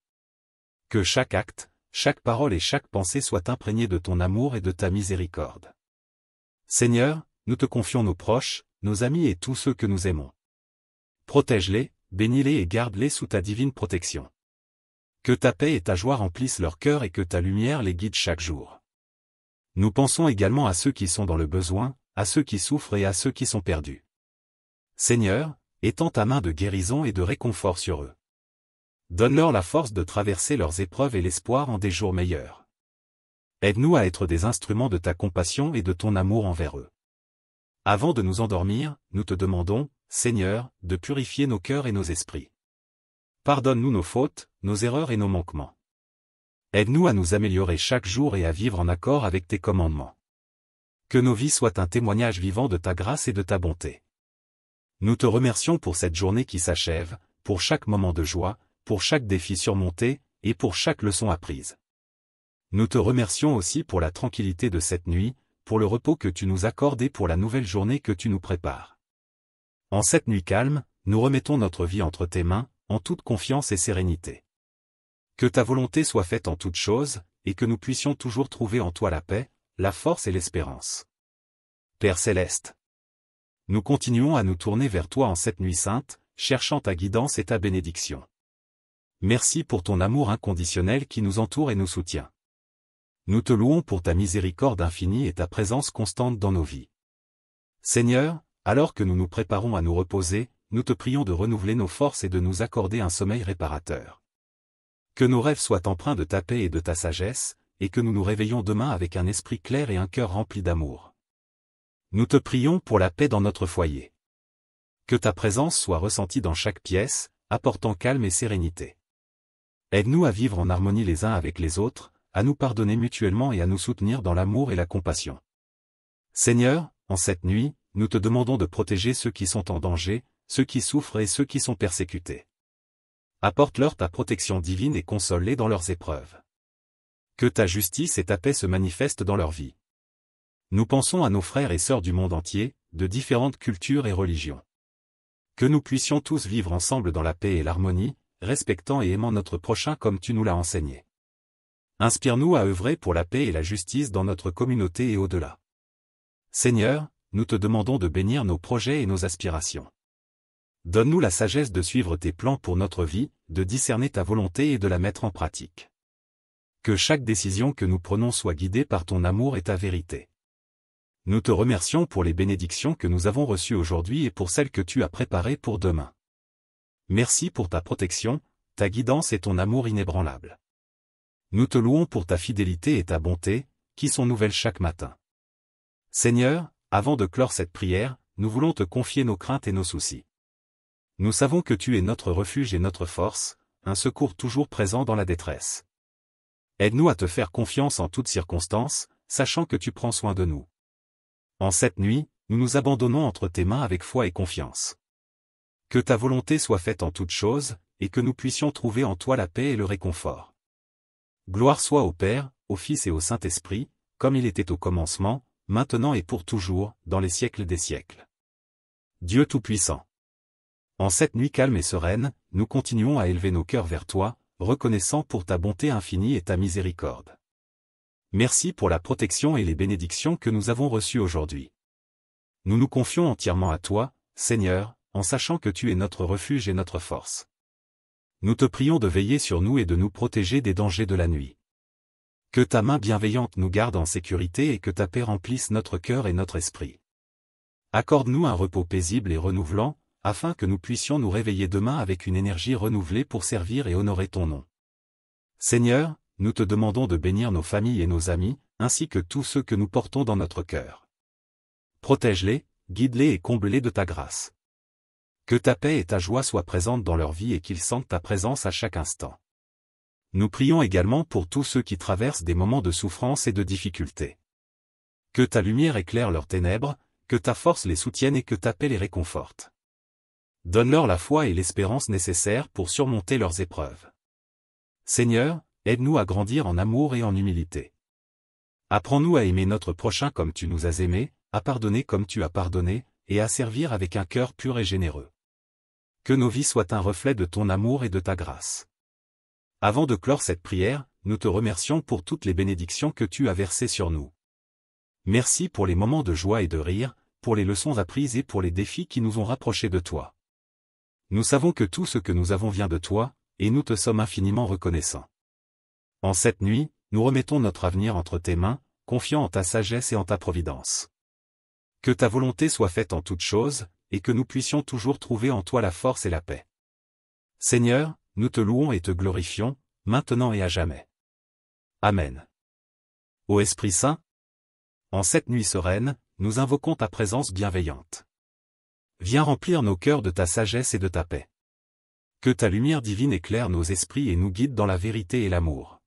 Que chaque acte, chaque parole et chaque pensée soient imprégnés de ton amour et de ta miséricorde. Seigneur, nous te confions nos proches, nos amis et tous ceux que nous aimons. Protège-les, bénis-les et garde-les sous ta divine protection. Que ta paix et ta joie remplissent leur cœur et que ta lumière les guide chaque jour. Nous pensons également à ceux qui sont dans le besoin, à ceux qui souffrent et à ceux qui sont perdus. Seigneur, étends ta main de guérison et de réconfort sur eux. Donne-leur la force de traverser leurs épreuves et l'espoir en des jours meilleurs. Aide-nous à être des instruments de ta compassion et de ton amour envers eux. Avant de nous endormir, nous te demandons, Seigneur, de purifier nos cœurs et nos esprits. Pardonne-nous nos fautes, nos erreurs et nos manquements. Aide-nous à nous améliorer chaque jour et à vivre en accord avec tes commandements. Que nos vies soient un témoignage vivant de ta grâce et de ta bonté. Nous te remercions pour cette journée qui s'achève, pour chaque moment de joie, pour chaque défi surmonté, et pour chaque leçon apprise. Nous te remercions aussi pour la tranquillité de cette nuit, pour le repos que tu nous accordes et pour la nouvelle journée que tu nous prépares. En cette nuit calme, nous remettons notre vie entre tes mains, en toute confiance et sérénité. Que ta volonté soit faite en toutes choses, et que nous puissions toujours trouver en toi la paix, la force et l'espérance. Père céleste, nous continuons à nous tourner vers toi en cette nuit sainte, cherchant ta guidance et ta bénédiction. Merci pour ton amour inconditionnel qui nous entoure et nous soutient. Nous te louons pour ta miséricorde infinie et ta présence constante dans nos vies. Seigneur, alors que nous nous préparons à nous reposer, nous te prions de renouveler nos forces et de nous accorder un sommeil réparateur. Que nos rêves soient empreints de ta paix et de ta sagesse, et que nous nous réveillons demain avec un esprit clair et un cœur rempli d'amour. Nous te prions pour la paix dans notre foyer. Que ta présence soit ressentie dans chaque pièce, apportant calme et sérénité. Aide-nous à vivre en harmonie les uns avec les autres, à nous pardonner mutuellement et à nous soutenir dans l'amour et la compassion. Seigneur, en cette nuit, nous te demandons de protéger ceux qui sont en danger, ceux qui souffrent et ceux qui sont persécutés. Apporte-leur ta protection divine et console-les dans leurs épreuves. Que ta justice et ta paix se manifestent dans leur vie. Nous pensons à nos frères et sœurs du monde entier, de différentes cultures et religions. Que nous puissions tous vivre ensemble dans la paix et l'harmonie, respectant et aimant notre prochain comme tu nous l'as enseigné. Inspire-nous à œuvrer pour la paix et la justice dans notre communauté et au-delà. Seigneur, nous te demandons de bénir nos projets et nos aspirations. Donne-nous la sagesse de suivre tes plans pour notre vie, de discerner ta volonté et de la mettre en pratique. Que chaque décision que nous prenons soit guidée par ton amour et ta vérité. Nous te remercions pour les bénédictions que nous avons reçues aujourd'hui et pour celles que tu as préparées pour demain. Merci pour ta protection, ta guidance et ton amour inébranlable. Nous te louons pour ta fidélité et ta bonté, qui sont nouvelles chaque matin. Seigneur, avant de clore cette prière, nous voulons te confier nos craintes et nos soucis. Nous savons que tu es notre refuge et notre force, un secours toujours présent dans la détresse. Aide-nous à te faire confiance en toutes circonstances, sachant que tu prends soin de nous. En cette nuit, nous nous abandonnons entre tes mains avec foi et confiance. Que ta volonté soit faite en toutes choses, et que nous puissions trouver en toi la paix et le réconfort. Gloire soit au Père, au Fils et au Saint-Esprit, comme il était au commencement, maintenant et pour toujours, dans les siècles des siècles. Dieu Tout-Puissant. En cette nuit calme et sereine, nous continuons à élever nos cœurs vers toi, reconnaissant pour ta bonté infinie et ta miséricorde. Merci pour la protection et les bénédictions que nous avons reçues aujourd'hui. Nous nous confions entièrement à toi, Seigneur, en sachant que tu es notre refuge et notre force. Nous te prions de veiller sur nous et de nous protéger des dangers de la nuit. Que ta main bienveillante nous garde en sécurité et que ta paix remplisse notre cœur et notre esprit. Accorde-nous un repos paisible et renouvelant, afin que nous puissions nous réveiller demain avec une énergie renouvelée pour servir et honorer ton nom. Seigneur, nous te demandons de bénir nos familles et nos amis, ainsi que tous ceux que nous portons dans notre cœur. Protège-les, guide-les et comble-les de ta grâce. Que ta paix et ta joie soient présentes dans leur vie et qu'ils sentent ta présence à chaque instant. Nous prions également pour tous ceux qui traversent des moments de souffrance et de difficulté. Que ta lumière éclaire leurs ténèbres, que ta force les soutienne et que ta paix les réconforte. Donne-leur la foi et l'espérance nécessaires pour surmonter leurs épreuves. Seigneur, aide-nous à grandir en amour et en humilité. Apprends-nous à aimer notre prochain comme tu nous as aimés, à pardonner comme tu as pardonné, et à servir avec un cœur pur et généreux. Que nos vies soient un reflet de ton amour et de ta grâce. Avant de clore cette prière, nous te remercions pour toutes les bénédictions que tu as versées sur nous. Merci pour les moments de joie et de rire, pour les leçons apprises et pour les défis qui nous ont rapprochés de toi. Nous savons que tout ce que nous avons vient de toi, et nous te sommes infiniment reconnaissants. En cette nuit, nous remettons notre avenir entre tes mains, confiant en ta sagesse et en ta providence. Que ta volonté soit faite en toutes choses, et que nous puissions toujours trouver en toi la force et la paix. Seigneur, nous te louons et te glorifions, maintenant et à jamais. Amen. Ô Esprit Saint, en cette nuit sereine, nous invoquons ta présence bienveillante. Viens remplir nos cœurs de ta sagesse et de ta paix. Que ta lumière divine éclaire nos esprits et nous guide dans la vérité et l'amour.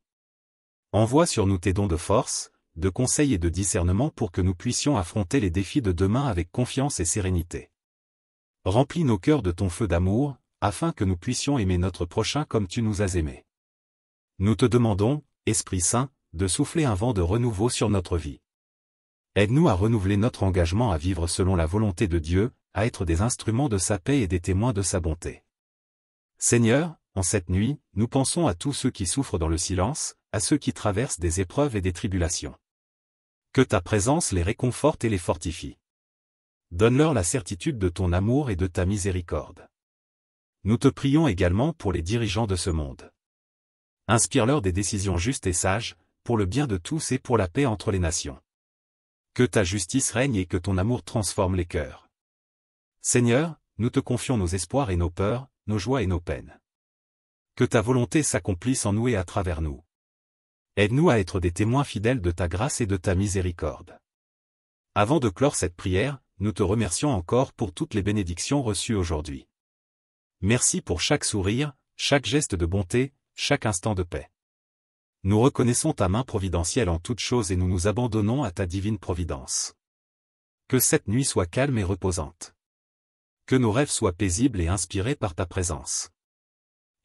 Envoie sur nous tes dons de force, de conseil et de discernement pour que nous puissions affronter les défis de demain avec confiance et sérénité. Remplis nos cœurs de ton feu d'amour, afin que nous puissions aimer notre prochain comme tu nous as aimés. Nous te demandons, Esprit Saint, de souffler un vent de renouveau sur notre vie. Aide-nous à renouveler notre engagement à vivre selon la volonté de Dieu, à être des instruments de sa paix et des témoins de sa bonté. Seigneur, en cette nuit, nous pensons à tous ceux qui souffrent dans le silence, à ceux qui traversent des épreuves et des tribulations. Que ta présence les réconforte et les fortifie. Donne-leur la certitude de ton amour et de ta miséricorde. Nous te prions également pour les dirigeants de ce monde. Inspire-leur des décisions justes et sages, pour le bien de tous et pour la paix entre les nations. Que ta justice règne et que ton amour transforme les cœurs. Seigneur, nous te confions nos espoirs et nos peurs, nos joies et nos peines. Que ta volonté s'accomplisse en nous et à travers nous. Aide-nous à être des témoins fidèles de ta grâce et de ta miséricorde. Avant de clore cette prière, nous te remercions encore pour toutes les bénédictions reçues aujourd'hui. Merci pour chaque sourire, chaque geste de bonté, chaque instant de paix. Nous reconnaissons ta main providentielle en toutes choses et nous nous abandonnons à ta divine providence. Que cette nuit soit calme et reposante. Que nos rêves soient paisibles et inspirés par ta présence.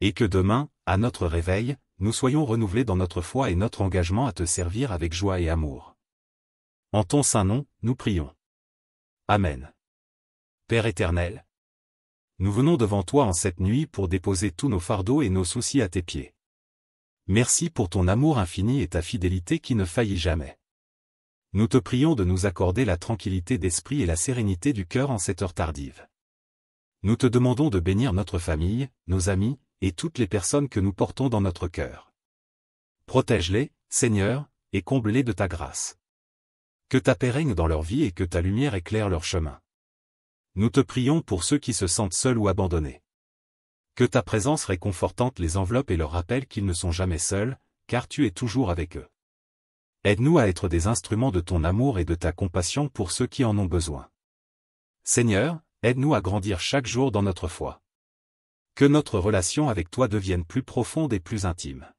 Et que demain, à notre réveil, nous soyons renouvelés dans notre foi et notre engagement à te servir avec joie et amour. En ton saint nom, nous prions. Amen. Père éternel, nous venons devant toi en cette nuit pour déposer tous nos fardeaux et nos soucis à tes pieds. Merci pour ton amour infini et ta fidélité qui ne faillit jamais. Nous te prions de nous accorder la tranquillité d'esprit et la sérénité du cœur en cette heure tardive. Nous te demandons de bénir notre famille, nos amis, et toutes les personnes que nous portons dans notre cœur. Protège-les, Seigneur, et comble-les de ta grâce. Que ta paix règne dans leur vie et que ta lumière éclaire leur chemin. Nous te prions pour ceux qui se sentent seuls ou abandonnés. Que ta présence réconfortante les enveloppe et leur rappelle qu'ils ne sont jamais seuls, car tu es toujours avec eux. Aide-nous à être des instruments de ton amour et de ta compassion pour ceux qui en ont besoin. Seigneur, aide-nous à grandir chaque jour dans notre foi. Que notre relation avec toi devienne plus profonde et plus intime.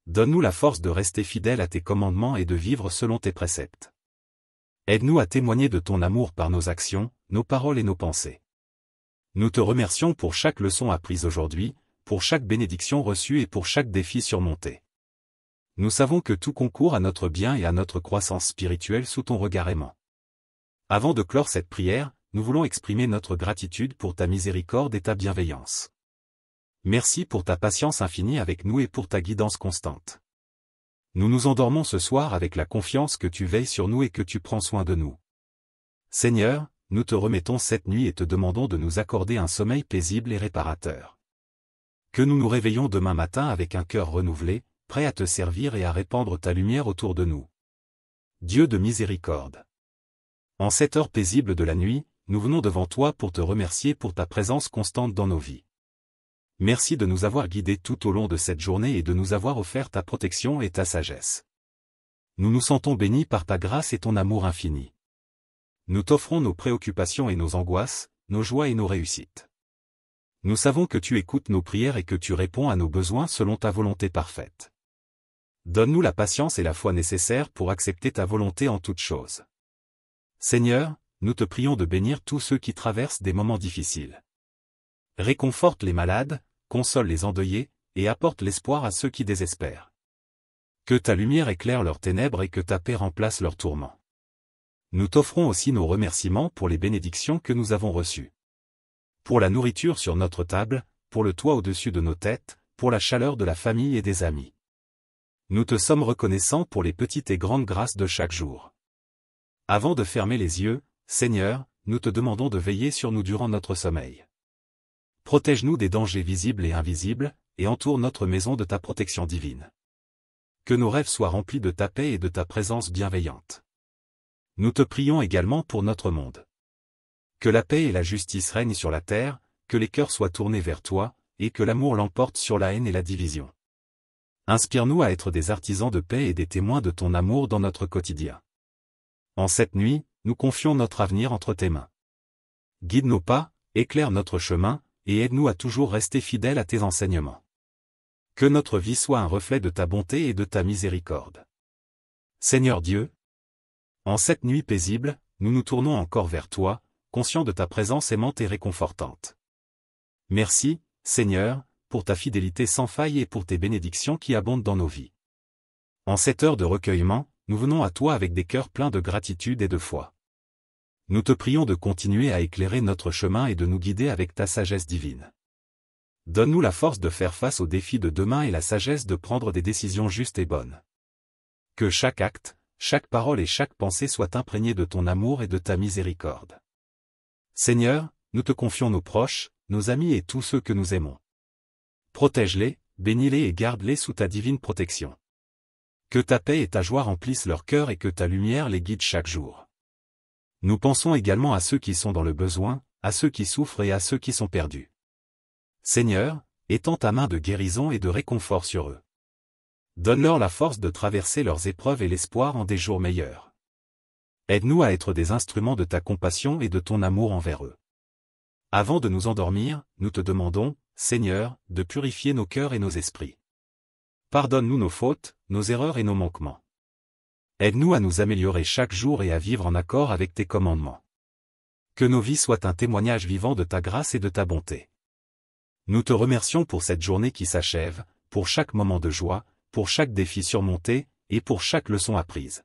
Donne-nous la force de rester fidèles à tes commandements et de vivre selon tes préceptes. Aide-nous à témoigner de ton amour par nos actions, nos paroles et nos pensées. Nous te remercions pour chaque leçon apprise aujourd'hui, pour chaque bénédiction reçue et pour chaque défi surmonté. Nous savons que tout concourt à notre bien et à notre croissance spirituelle sous ton regard aimant. Avant de clore cette prière, nous voulons exprimer notre gratitude pour ta miséricorde et ta bienveillance. Merci pour ta patience infinie avec nous et pour ta guidance constante. Nous nous endormons ce soir avec la confiance que tu veilles sur nous et que tu prends soin de nous. Seigneur, nous te remettons cette nuit et te demandons de nous accorder un sommeil paisible et réparateur. Que nous nous réveillons demain matin avec un cœur renouvelé, prêt à te servir et à répandre ta lumière autour de nous. Dieu de miséricorde. En cette heure paisible de la nuit, nous venons devant toi pour te remercier pour ta présence constante dans nos vies. Merci de nous avoir guidés tout au long de cette journée et de nous avoir offert ta protection et ta sagesse. Nous nous sentons bénis par ta grâce et ton amour infini. Nous t'offrons nos préoccupations et nos angoisses, nos joies et nos réussites. Nous savons que tu écoutes nos prières et que tu réponds à nos besoins selon ta volonté parfaite. Donne-nous la patience et la foi nécessaires pour accepter ta volonté en toutes choses. Seigneur, nous te prions de bénir tous ceux qui traversent des moments difficiles. Réconforte les malades, console les endeuillés, et apporte l'espoir à ceux qui désespèrent. Que ta lumière éclaire leurs ténèbres et que ta paix remplace leurs tourments. Nous t'offrons aussi nos remerciements pour les bénédictions que nous avons reçues. Pour la nourriture sur notre table, pour le toit au-dessus de nos têtes, pour la chaleur de la famille et des amis. Nous te sommes reconnaissants pour les petites et grandes grâces de chaque jour. Avant de fermer les yeux, Seigneur, nous te demandons de veiller sur nous durant notre sommeil. Protège-nous des dangers visibles et invisibles, et entoure notre maison de ta protection divine. Que nos rêves soient remplis de ta paix et de ta présence bienveillante. Nous te prions également pour notre monde. Que la paix et la justice règnent sur la terre, que les cœurs soient tournés vers toi, et que l'amour l'emporte sur la haine et la division. Inspire-nous à être des artisans de paix et des témoins de ton amour dans notre quotidien. En cette nuit, nous confions notre avenir entre tes mains. Guide nos pas, éclaire notre chemin, et aide-nous à toujours rester fidèles à tes enseignements. Que notre vie soit un reflet de ta bonté et de ta miséricorde. Seigneur Dieu, en cette nuit paisible, nous nous tournons encore vers toi, conscients de ta présence aimante et réconfortante. Merci, Seigneur, pour ta fidélité sans faille et pour tes bénédictions qui abondent dans nos vies. En cette heure de recueillement, nous venons à toi avec des cœurs pleins de gratitude et de foi. Nous te prions de continuer à éclairer notre chemin et de nous guider avec ta sagesse divine. Donne-nous la force de faire face aux défis de demain et la sagesse de prendre des décisions justes et bonnes. Que chaque acte, chaque parole et chaque pensée soient imprégnés de ton amour et de ta miséricorde. Seigneur, nous te confions nos proches, nos amis et tous ceux que nous aimons. Protège-les, bénis-les et garde-les sous ta divine protection. Que ta paix et ta joie remplissent leur cœur et que ta lumière les guide chaque jour. Nous pensons également à ceux qui sont dans le besoin, à ceux qui souffrent et à ceux qui sont perdus. Seigneur, étends ta main de guérison et de réconfort sur eux. Donne-leur la force de traverser leurs épreuves et l'espoir en des jours meilleurs. Aide-nous à être des instruments de ta compassion et de ton amour envers eux. Avant de nous endormir, nous te demandons, Seigneur, de purifier nos cœurs et nos esprits. Pardonne-nous nos fautes, nos erreurs et nos manquements. Aide-nous à nous améliorer chaque jour et à vivre en accord avec tes commandements. Que nos vies soient un témoignage vivant de ta grâce et de ta bonté. Nous te remercions pour cette journée qui s'achève, pour chaque moment de joie, pour chaque défi surmonté, et pour chaque leçon apprise.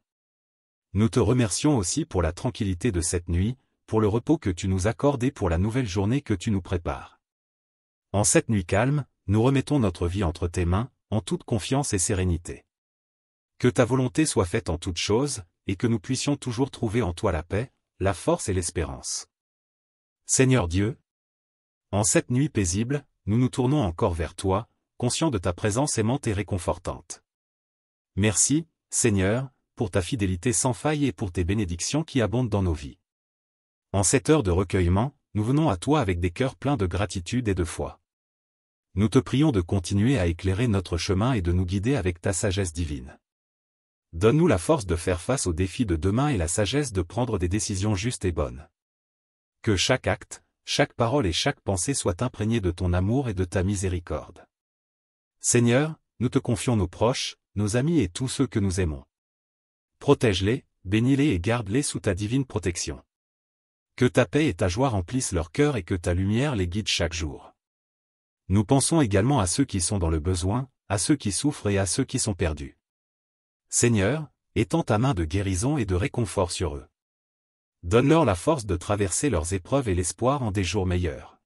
Nous te remercions aussi pour la tranquillité de cette nuit, pour le repos que tu nous accordes et pour la nouvelle journée que tu nous prépares. En cette nuit calme, nous remettons notre vie entre tes mains, en toute confiance et sérénité. Que ta volonté soit faite en toutes choses, et que nous puissions toujours trouver en toi la paix, la force et l'espérance. Seigneur Dieu, en cette nuit paisible, nous nous tournons encore vers toi, conscients de ta présence aimante et réconfortante. Merci, Seigneur, pour ta fidélité sans faille et pour tes bénédictions qui abondent dans nos vies. En cette heure de recueillement, nous venons à toi avec des cœurs pleins de gratitude et de foi. Nous te prions de continuer à éclairer notre chemin et de nous guider avec ta sagesse divine. Donne-nous la force de faire face aux défis de demain et la sagesse de prendre des décisions justes et bonnes. Que chaque acte, chaque parole et chaque pensée soient imprégnées de ton amour et de ta miséricorde. Seigneur, nous te confions nos proches, nos amis et tous ceux que nous aimons. Protège-les, bénis-les et garde-les sous ta divine protection. Que ta paix et ta joie remplissent leur cœur et que ta lumière les guide chaque jour. Nous pensons également à ceux qui sont dans le besoin, à ceux qui souffrent et à ceux qui sont perdus. Seigneur, étends ta main de guérison et de réconfort sur eux. Donne-leur la force de traverser leurs épreuves et l'espoir en des jours meilleurs.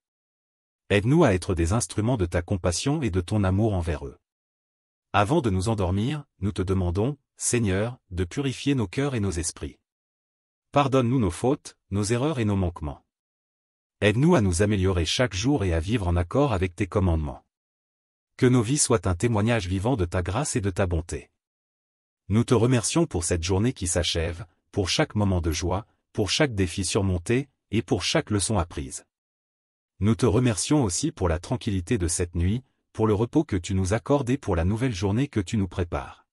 Aide-nous à être des instruments de ta compassion et de ton amour envers eux. Avant de nous endormir, nous te demandons, Seigneur, de purifier nos cœurs et nos esprits. Pardonne-nous nos fautes, nos erreurs et nos manquements. Aide-nous à nous améliorer chaque jour et à vivre en accord avec tes commandements. Que nos vies soient un témoignage vivant de ta grâce et de ta bonté. Nous te remercions pour cette journée qui s'achève, pour chaque moment de joie, pour chaque défi surmonté, et pour chaque leçon apprise. Nous te remercions aussi pour la tranquillité de cette nuit, pour le repos que tu nous accordes et pour la nouvelle journée que tu nous prépares.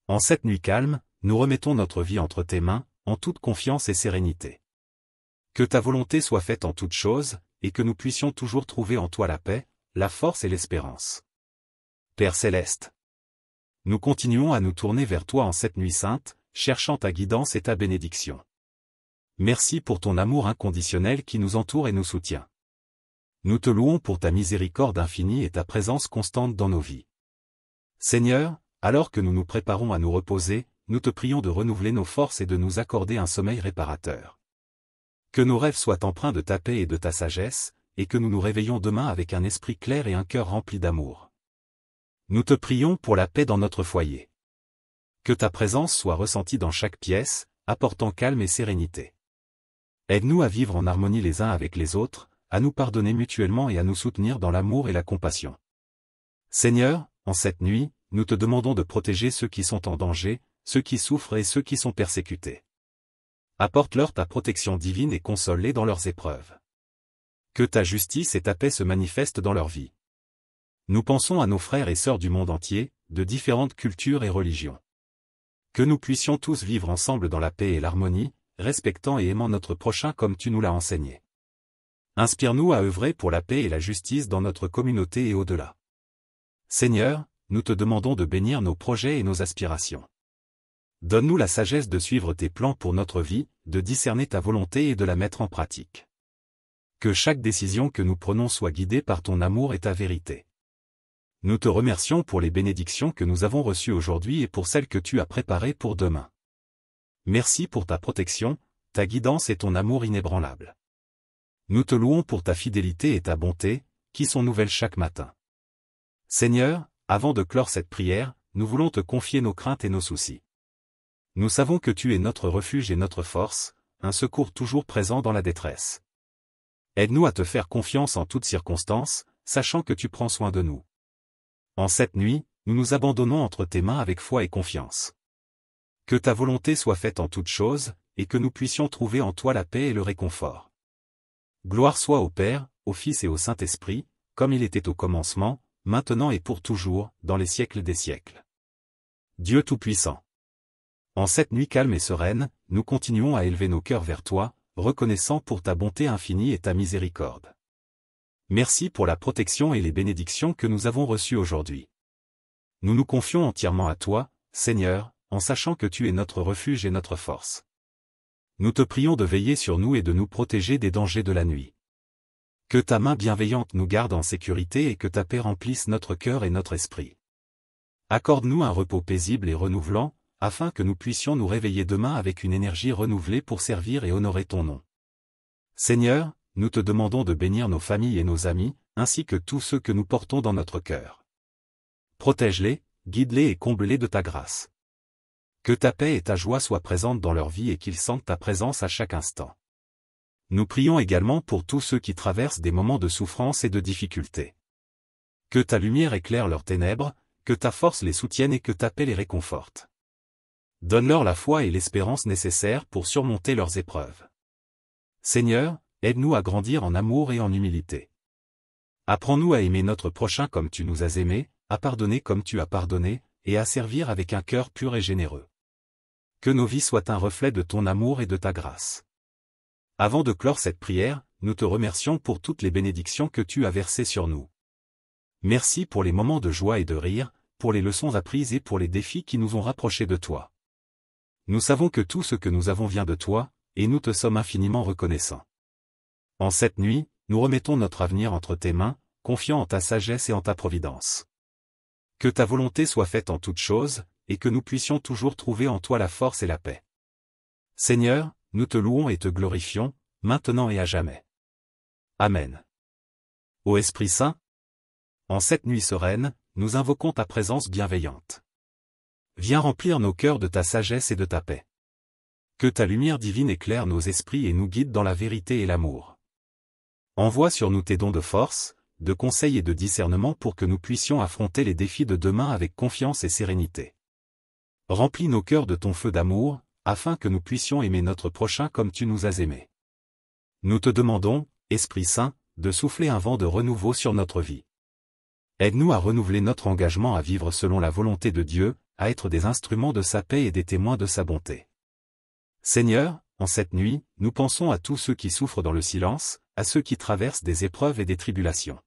En cette nuit calme, nous remettons notre vie entre tes mains, en toute confiance et sérénité. Que ta volonté soit faite en toutes choses, et que nous puissions toujours trouver en toi la paix, la force et l'espérance. Père céleste, nous continuons à nous tourner vers toi en cette nuit sainte, cherchant ta guidance et ta bénédiction. Merci pour ton amour inconditionnel qui nous entoure et nous soutient. Nous te louons pour ta miséricorde infinie et ta présence constante dans nos vies. Seigneur, alors que nous nous préparons à nous reposer, nous te prions de renouveler nos forces et de nous accorder un sommeil réparateur. Que nos rêves soient empreints de ta paix et de ta sagesse, et que nous nous réveillons demain avec un esprit clair et un cœur rempli d'amour. Nous te prions pour la paix dans notre foyer. Que ta présence soit ressentie dans chaque pièce, apportant calme et sérénité. Aide-nous à vivre en harmonie les uns avec les autres, à nous pardonner mutuellement et à nous soutenir dans l'amour et la compassion. Seigneur, en cette nuit, nous te demandons de protéger ceux qui sont en danger, ceux qui souffrent et ceux qui sont persécutés. Apporte-leur ta protection divine et console-les dans leurs épreuves. Que ta justice et ta paix se manifestent dans leur vie. Nous pensons à nos frères et sœurs du monde entier, de différentes cultures et religions. Que nous puissions tous vivre ensemble dans la paix et l'harmonie, respectant et aimant notre prochain comme tu nous l'as enseigné. Inspire-nous à œuvrer pour la paix et la justice dans notre communauté et au-delà. Seigneur, nous te demandons de bénir nos projets et nos aspirations. Donne-nous la sagesse de suivre tes plans pour notre vie, de discerner ta volonté et de la mettre en pratique. Que chaque décision que nous prenons soit guidée par ton amour et ta vérité. Nous te remercions pour les bénédictions que nous avons reçues aujourd'hui et pour celles que tu as préparées pour demain. Merci pour ta protection, ta guidance et ton amour inébranlable. Nous te louons pour ta fidélité et ta bonté, qui sont nouvelles chaque matin. Seigneur, avant de clore cette prière, nous voulons te confier nos craintes et nos soucis. Nous savons que tu es notre refuge et notre force, un secours toujours présent dans la détresse. Aide-nous à te faire confiance en toutes circonstances, sachant que tu prends soin de nous. En cette nuit, nous nous abandonnons entre tes mains avec foi et confiance. Que ta volonté soit faite en toutes choses, et que nous puissions trouver en toi la paix et le réconfort. Gloire soit au Père, au Fils et au Saint-Esprit, comme il était au commencement, maintenant et pour toujours, dans les siècles des siècles. Dieu Tout-Puissant. En cette nuit calme et sereine, nous continuons à élever nos cœurs vers toi, reconnaissant pour ta bonté infinie et ta miséricorde. Merci pour la protection et les bénédictions que nous avons reçues aujourd'hui. Nous nous confions entièrement à toi, Seigneur, en sachant que tu es notre refuge et notre force. Nous te prions de veiller sur nous et de nous protéger des dangers de la nuit. Que ta main bienveillante nous garde en sécurité et que ta paix remplisse notre cœur et notre esprit. Accorde-nous un repos paisible et renouvelant, afin que nous puissions nous réveiller demain avec une énergie renouvelée pour servir et honorer ton nom. Seigneur, nous te demandons de bénir nos familles et nos amis, ainsi que tous ceux que nous portons dans notre cœur. Protège-les, guide-les et comble-les de ta grâce. Que ta paix et ta joie soient présentes dans leur vie et qu'ils sentent ta présence à chaque instant. Nous prions également pour tous ceux qui traversent des moments de souffrance et de difficulté. Que ta lumière éclaire leurs ténèbres, que ta force les soutienne et que ta paix les réconforte. Donne-leur la foi et l'espérance nécessaires pour surmonter leurs épreuves. Seigneur, aide-nous à grandir en amour et en humilité. Apprends-nous à aimer notre prochain comme tu nous as aimés, à pardonner comme tu as pardonné, et à servir avec un cœur pur et généreux. Que nos vies soient un reflet de ton amour et de ta grâce. Avant de clore cette prière, nous te remercions pour toutes les bénédictions que tu as versées sur nous. Merci pour les moments de joie et de rire, pour les leçons apprises et pour les défis qui nous ont rapprochés de toi. Nous savons que tout ce que nous avons vient de toi, et nous te sommes infiniment reconnaissants. En cette nuit, nous remettons notre avenir entre tes mains, confiants en ta sagesse et en ta providence. Que ta volonté soit faite en toutes choses, et que nous puissions toujours trouver en toi la force et la paix. Seigneur, nous te louons et te glorifions, maintenant et à jamais. Amen. Ô Esprit Saint, en cette nuit sereine, nous invoquons ta présence bienveillante. Viens remplir nos cœurs de ta sagesse et de ta paix. Que ta lumière divine éclaire nos esprits et nous guide dans la vérité et l'amour. Envoie sur nous tes dons de force, de conseil et de discernement pour que nous puissions affronter les défis de demain avec confiance et sérénité. Remplis nos cœurs de ton feu d'amour, afin que nous puissions aimer notre prochain comme tu nous as aimés. Nous te demandons, Esprit Saint, de souffler un vent de renouveau sur notre vie. Aide-nous à renouveler notre engagement à vivre selon la volonté de Dieu, à être des instruments de sa paix et des témoins de sa bonté. Seigneur, en cette nuit, nous pensons à tous ceux qui souffrent dans le silence, à ceux qui traversent des épreuves et des tribulations.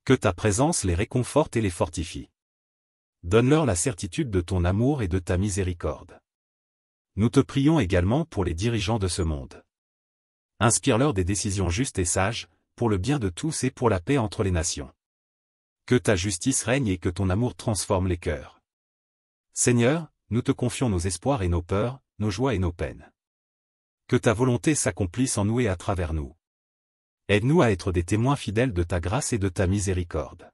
Que ta présence les réconforte et les fortifie. Donne-leur la certitude de ton amour et de ta miséricorde. Nous te prions également pour les dirigeants de ce monde. Inspire-leur des décisions justes et sages, pour le bien de tous et pour la paix entre les nations. Que ta justice règne et que ton amour transforme les cœurs. Seigneur, nous te confions nos espoirs et nos peurs, nos joies et nos peines. Que ta volonté s'accomplisse en nous et à travers nous. Aide-nous à être des témoins fidèles de ta grâce et de ta miséricorde.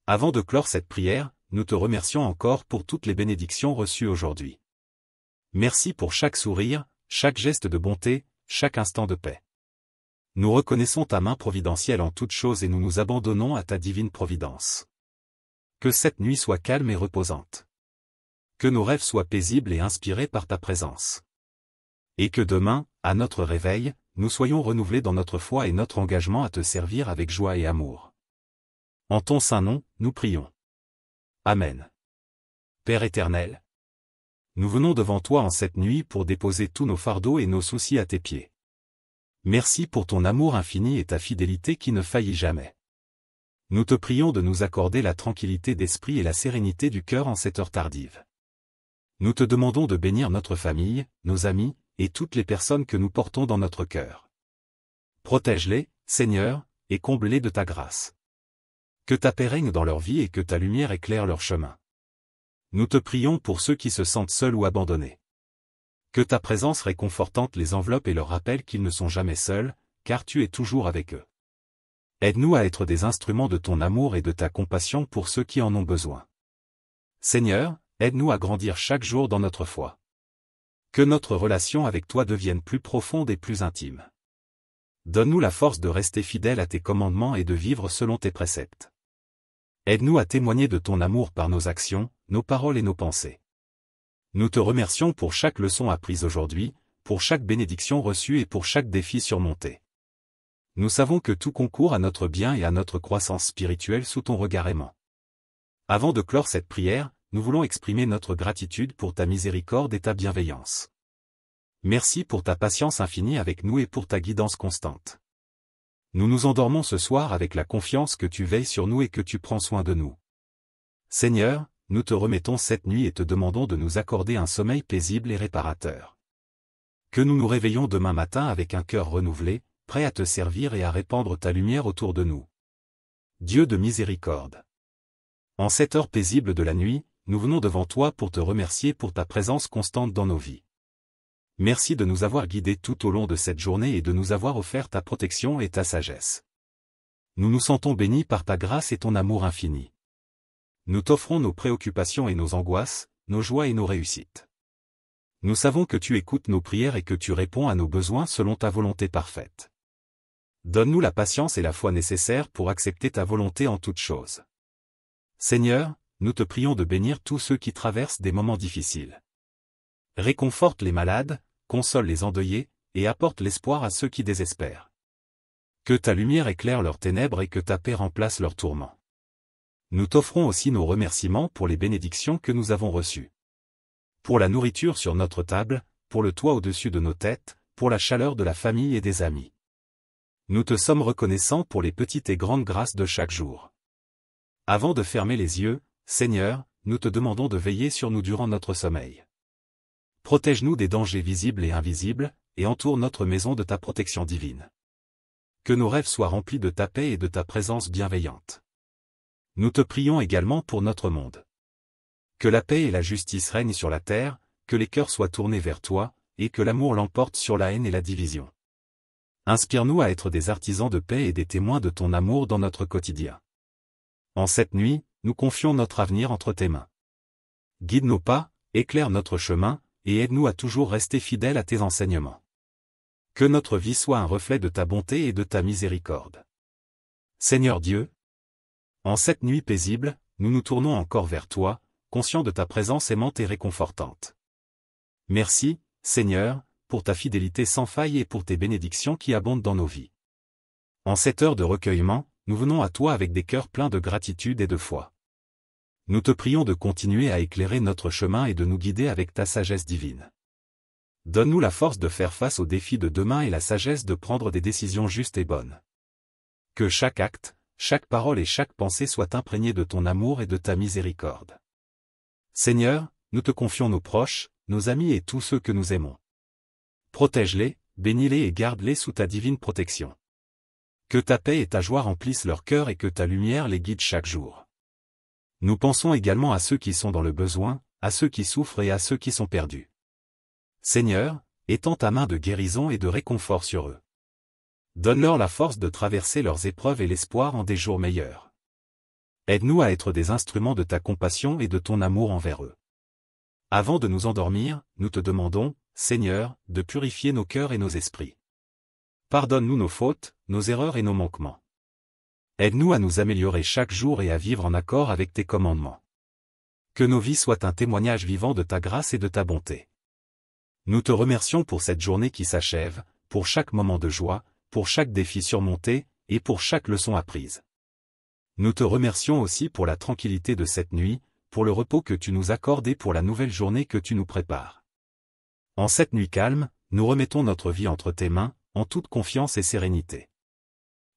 Avant de clore cette prière, nous te remercions encore pour toutes les bénédictions reçues aujourd'hui. Merci pour chaque sourire, chaque geste de bonté, chaque instant de paix. Nous reconnaissons ta main providentielle en toutes choses et nous nous abandonnons à ta divine providence. Que cette nuit soit calme et reposante. Que nos rêves soient paisibles et inspirés par ta présence. Et que demain, à notre réveil, nous soyons renouvelés dans notre foi et notre engagement à te servir avec joie et amour. En ton saint nom, nous prions. Amen. Père éternel, nous venons devant toi en cette nuit pour déposer tous nos fardeaux et nos soucis à tes pieds. Merci pour ton amour infini et ta fidélité qui ne faillit jamais. Nous te prions de nous accorder la tranquillité d'esprit et la sérénité du cœur en cette heure tardive. Nous te demandons de bénir notre famille, nos amis, et toutes les personnes que nous portons dans notre cœur. Protège-les, Seigneur, et comble-les de ta grâce. Que ta paix règne dans leur vie et que ta lumière éclaire leur chemin. Nous te prions pour ceux qui se sentent seuls ou abandonnés. Que ta présence réconfortante les enveloppe et leur rappelle qu'ils ne sont jamais seuls, car tu es toujours avec eux. Aide-nous à être des instruments de ton amour et de ta compassion pour ceux qui en ont besoin. Seigneur, aide-nous à grandir chaque jour dans notre foi. Que notre relation avec toi devienne plus profonde et plus intime. Donne-nous la force de rester fidèles à tes commandements et de vivre selon tes préceptes. Aide-nous à témoigner de ton amour par nos actions, nos paroles et nos pensées. Nous te remercions pour chaque leçon apprise aujourd'hui, pour chaque bénédiction reçue et pour chaque défi surmonté. Nous savons que tout concourt à notre bien et à notre croissance spirituelle sous ton regard aimant. Avant de clore cette prière, nous voulons exprimer notre gratitude pour ta miséricorde et ta bienveillance. Merci pour ta patience infinie avec nous et pour ta guidance constante. Nous nous endormons ce soir avec la confiance que tu veilles sur nous et que tu prends soin de nous. Seigneur, nous te remettons cette nuit et te demandons de nous accorder un sommeil paisible et réparateur. Que nous nous réveillons demain matin avec un cœur renouvelé, prêt à te servir et à répandre ta lumière autour de nous. Dieu de miséricorde. En cette heure paisible de la nuit, nous venons devant toi pour te remercier pour ta présence constante dans nos vies. Merci de nous avoir guidés tout au long de cette journée et de nous avoir offert ta protection et ta sagesse. Nous nous sentons bénis par ta grâce et ton amour infini. Nous t'offrons nos préoccupations et nos angoisses, nos joies et nos réussites. Nous savons que tu écoutes nos prières et que tu réponds à nos besoins selon ta volonté parfaite. Donne-nous la patience et la foi nécessaires pour accepter ta volonté en toutes choses. Seigneur, nous te prions de bénir tous ceux qui traversent des moments difficiles. Réconforte les malades, console les endeuillés, et apporte l'espoir à ceux qui désespèrent. Que ta lumière éclaire leurs ténèbres et que ta paix remplace leurs tourments. Nous t'offrons aussi nos remerciements pour les bénédictions que nous avons reçues. Pour la nourriture sur notre table, pour le toit au-dessus de nos têtes, pour la chaleur de la famille et des amis. Nous te sommes reconnaissants pour les petites et grandes grâces de chaque jour. Avant de fermer les yeux, Seigneur, nous te demandons de veiller sur nous durant notre sommeil. Protège-nous des dangers visibles et invisibles, et entoure notre maison de ta protection divine. Que nos rêves soient remplis de ta paix et de ta présence bienveillante. Nous te prions également pour notre monde. Que la paix et la justice règnent sur la terre, que les cœurs soient tournés vers toi, et que l'amour l'emporte sur la haine et la division. Inspire-nous à être des artisans de paix et des témoins de ton amour dans notre quotidien. En cette nuit, nous confions notre avenir entre tes mains. Guide nos pas, éclaire notre chemin, et aide-nous à toujours rester fidèles à tes enseignements. Que notre vie soit un reflet de ta bonté et de ta miséricorde. Seigneur Dieu, en cette nuit paisible, nous nous tournons encore vers toi, conscients de ta présence aimante et réconfortante. Merci, Seigneur, pour ta fidélité sans faille et pour tes bénédictions qui abondent dans nos vies. En cette heure de recueillement, nous venons à toi avec des cœurs pleins de gratitude et de foi. Nous te prions de continuer à éclairer notre chemin et de nous guider avec ta sagesse divine. Donne-nous la force de faire face aux défis de demain et la sagesse de prendre des décisions justes et bonnes. Que chaque acte, chaque parole et chaque pensée soient imprégnés de ton amour et de ta miséricorde. Seigneur, nous te confions nos proches, nos amis et tous ceux que nous aimons. Protège-les, bénis-les et garde-les sous ta divine protection. Que ta paix et ta joie remplissent leur cœur et que ta lumière les guide chaque jour. Nous pensons également à ceux qui sont dans le besoin, à ceux qui souffrent et à ceux qui sont perdus. Seigneur, étends ta main de guérison et de réconfort sur eux. Donne-leur la force de traverser leurs épreuves et l'espoir en des jours meilleurs. Aide-nous à être des instruments de ta compassion et de ton amour envers eux. Avant de nous endormir, nous te demandons, Seigneur, de purifier nos cœurs et nos esprits. Pardonne-nous nos fautes, nos erreurs et nos manquements. Aide-nous à nous améliorer chaque jour et à vivre en accord avec tes commandements. Que nos vies soient un témoignage vivant de ta grâce et de ta bonté. Nous te remercions pour cette journée qui s'achève, pour chaque moment de joie, pour chaque défi surmonté, et pour chaque leçon apprise. Nous te remercions aussi pour la tranquillité de cette nuit, pour le repos que tu nous accordes et pour la nouvelle journée que tu nous prépares. En cette nuit calme, nous remettons notre vie entre tes mains, en toute confiance et sérénité.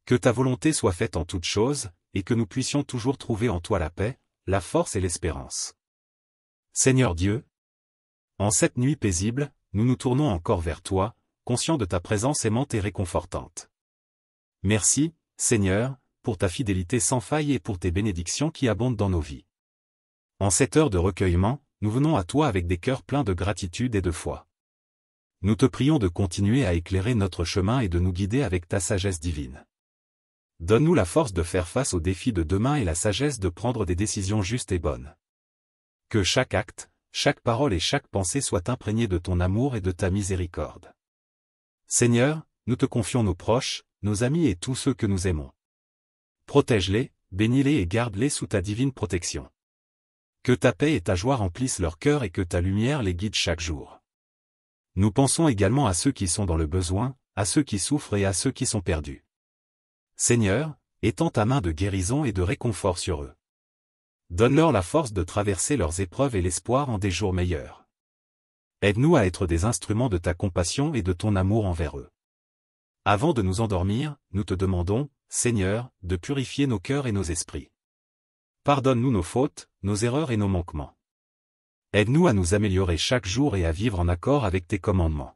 Que ta volonté soit faite en toutes choses, et que nous puissions toujours trouver en toi la paix, la force et l'espérance. Seigneur Dieu, en cette nuit paisible, nous nous tournons encore vers toi, conscients de ta présence aimante et réconfortante. Merci, Seigneur, pour ta fidélité sans faille et pour tes bénédictions qui abondent dans nos vies. En cette heure de recueillement, nous venons à toi avec des cœurs pleins de gratitude et de foi. Nous te prions de continuer à éclairer notre chemin et de nous guider avec ta sagesse divine. Donne-nous la force de faire face aux défis de demain et la sagesse de prendre des décisions justes et bonnes. Que chaque acte, chaque parole et chaque pensée soient imprégnés de ton amour et de ta miséricorde. Seigneur, nous te confions nos proches, nos amis et tous ceux que nous aimons. Protège-les, bénis-les et garde-les sous ta divine protection. Que ta paix et ta joie remplissent leur cœur et que ta lumière les guide chaque jour. Nous pensons également à ceux qui sont dans le besoin, à ceux qui souffrent et à ceux qui sont perdus. Seigneur, étends ta main de guérison et de réconfort sur eux. Donne-leur la force de traverser leurs épreuves et l'espoir en des jours meilleurs. Aide-nous à être des instruments de ta compassion et de ton amour envers eux. Avant de nous endormir, nous te demandons, Seigneur, de purifier nos cœurs et nos esprits. Pardonne-nous nos fautes, nos erreurs et nos manquements. Aide-nous à nous améliorer chaque jour et à vivre en accord avec tes commandements.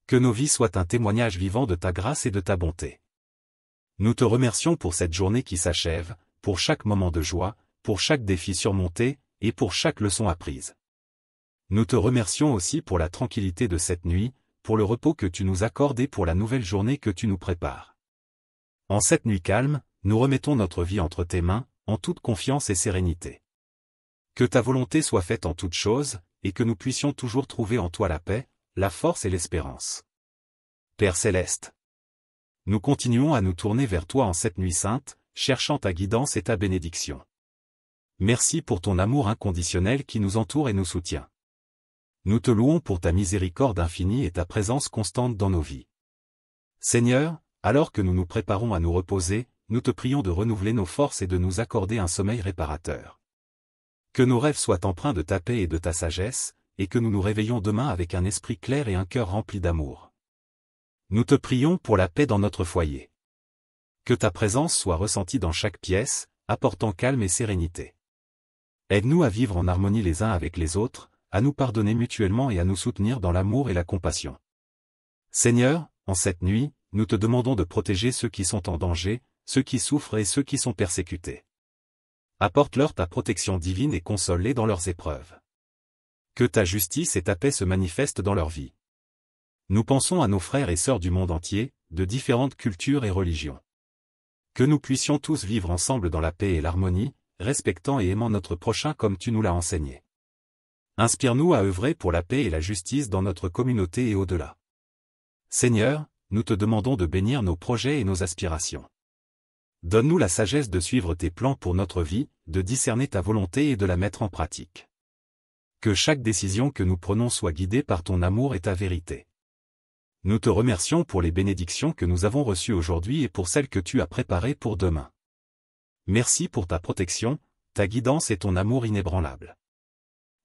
Que nos vies soient un témoignage vivant de ta grâce et de ta bonté. Nous te remercions pour cette journée qui s'achève, pour chaque moment de joie, pour chaque défi surmonté, et pour chaque leçon apprise. Nous te remercions aussi pour la tranquillité de cette nuit, pour le repos que tu nous accordes et pour la nouvelle journée que tu nous prépares. En cette nuit calme, nous remettons notre vie entre tes mains, en toute confiance et sérénité. Que ta volonté soit faite en toutes choses, et que nous puissions toujours trouver en toi la paix, la force et l'espérance. Père Céleste, nous continuons à nous tourner vers toi en cette nuit sainte, cherchant ta guidance et ta bénédiction. Merci pour ton amour inconditionnel qui nous entoure et nous soutient. Nous te louons pour ta miséricorde infinie et ta présence constante dans nos vies. Seigneur, alors que nous nous préparons à nous reposer, nous te prions de renouveler nos forces et de nous accorder un sommeil réparateur. Que nos rêves soient empreints de ta paix et de ta sagesse, et que nous nous réveillons demain avec un esprit clair et un cœur rempli d'amour. Nous te prions pour la paix dans notre foyer. Que ta présence soit ressentie dans chaque pièce, apportant calme et sérénité. Aide-nous à vivre en harmonie les uns avec les autres, à nous pardonner mutuellement et à nous soutenir dans l'amour et la compassion. Seigneur, en cette nuit, nous te demandons de protéger ceux qui sont en danger, ceux qui souffrent et ceux qui sont persécutés. Apporte-leur ta protection divine et console-les dans leurs épreuves. Que ta justice et ta paix se manifestent dans leur vie. Nous pensons à nos frères et sœurs du monde entier, de différentes cultures et religions. Que nous puissions tous vivre ensemble dans la paix et l'harmonie, respectant et aimant notre prochain comme tu nous l'as enseigné. Inspire-nous à œuvrer pour la paix et la justice dans notre communauté et au-delà. Seigneur, nous te demandons de bénir nos projets et nos aspirations. Donne-nous la sagesse de suivre tes plans pour notre vie, de discerner ta volonté et de la mettre en pratique. Que chaque décision que nous prenons soit guidée par ton amour et ta vérité. Nous te remercions pour les bénédictions que nous avons reçues aujourd'hui et pour celles que tu as préparées pour demain. Merci pour ta protection, ta guidance et ton amour inébranlable.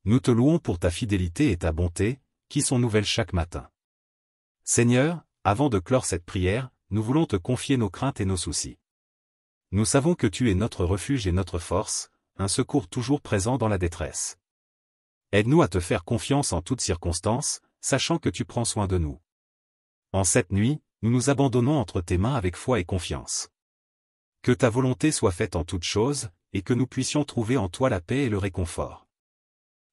Nous te louons pour ta fidélité et ta bonté, qui sont nouvelles chaque matin. Seigneur, avant de clore cette prière, nous voulons te confier nos craintes et nos soucis. Nous savons que tu es notre refuge et notre force, un secours toujours présent dans la détresse. Aide-nous à te faire confiance en toutes circonstances, sachant que tu prends soin de nous. En cette nuit, nous nous abandonnons entre tes mains avec foi et confiance. Que ta volonté soit faite en toutes choses, et que nous puissions trouver en toi la paix et le réconfort.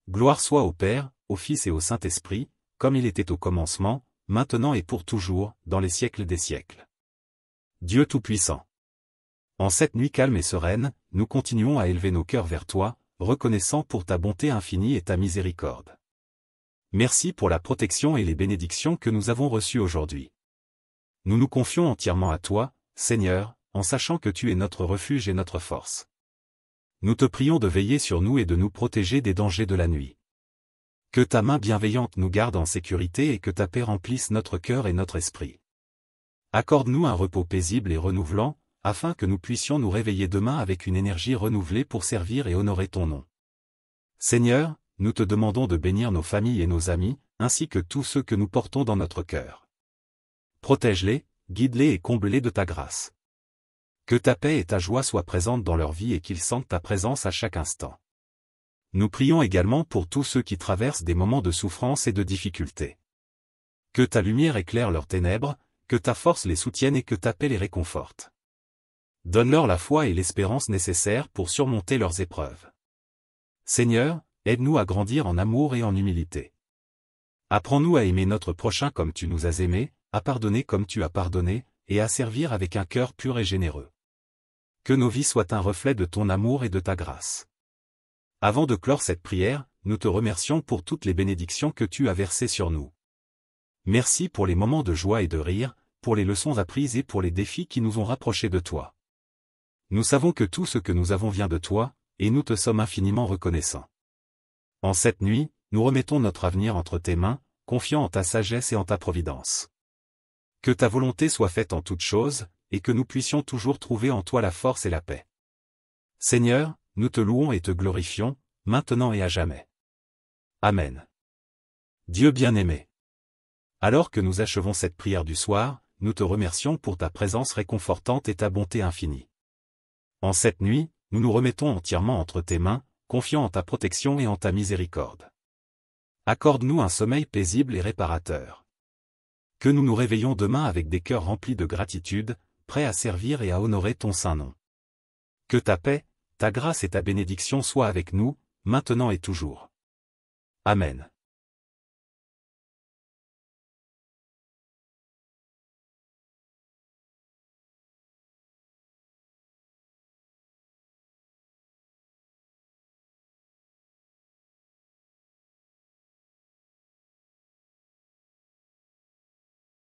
Gloire soit au Père, au Fils et au Saint-Esprit, comme il était au commencement, maintenant et pour toujours, dans les siècles des siècles. Dieu Tout-Puissant. En cette nuit calme et sereine, nous continuons à élever nos cœurs vers toi, reconnaissant pour ta bonté infinie et ta miséricorde. Merci pour la protection et les bénédictions que nous avons reçues aujourd'hui. Nous nous confions entièrement à toi, Seigneur, en sachant que tu es notre refuge et notre force. Nous te prions de veiller sur nous et de nous protéger des dangers de la nuit. Que ta main bienveillante nous garde en sécurité et que ta paix remplisse notre cœur et notre esprit. Accorde-nous un repos paisible et renouvelant, afin que nous puissions nous réveiller demain avec une énergie renouvelée pour servir et honorer ton nom. Seigneur, nous te demandons de bénir nos familles et nos amis, ainsi que tous ceux que nous portons dans notre cœur. Protège-les, guide-les et comble-les de ta grâce. Que ta paix et ta joie soient présentes dans leur vie et qu'ils sentent ta présence à chaque instant. Nous prions également pour tous ceux qui traversent des moments de souffrance et de difficulté. Que ta lumière éclaire leurs ténèbres, que ta force les soutienne et que ta paix les réconforte. Donne-leur la foi et l'espérance nécessaires pour surmonter leurs épreuves. Seigneur, aide-nous à grandir en amour et en humilité. Apprends-nous à aimer notre prochain comme tu nous as aimés, à pardonner comme tu as pardonné, et à servir avec un cœur pur et généreux. Que nos vies soient un reflet de ton amour et de ta grâce. Avant de clore cette prière, nous te remercions pour toutes les bénédictions que tu as versées sur nous. Merci pour les moments de joie et de rire, pour les leçons apprises et pour les défis qui nous ont rapprochés de toi. Nous savons que tout ce que nous avons vient de toi, et nous te sommes infiniment reconnaissants. En cette nuit, nous remettons notre avenir entre tes mains, confiant en ta sagesse et en ta providence. Que ta volonté soit faite en toutes choses, et que nous puissions toujours trouver en toi la force et la paix. Seigneur, nous te louons et te glorifions, maintenant et à jamais. Amen. Dieu bien-aimé. Alors que nous achevons cette prière du soir, nous te remercions pour ta présence réconfortante et ta bonté infinie. En cette nuit, nous nous remettons entièrement entre tes mains, confiant en ta protection et en ta miséricorde. Accorde-nous un sommeil paisible et réparateur. Que nous nous réveillons demain avec des cœurs remplis de gratitude, prêts à servir et à honorer ton saint nom. Que ta paix, ta grâce et ta bénédiction soient avec nous, maintenant et toujours. Amen.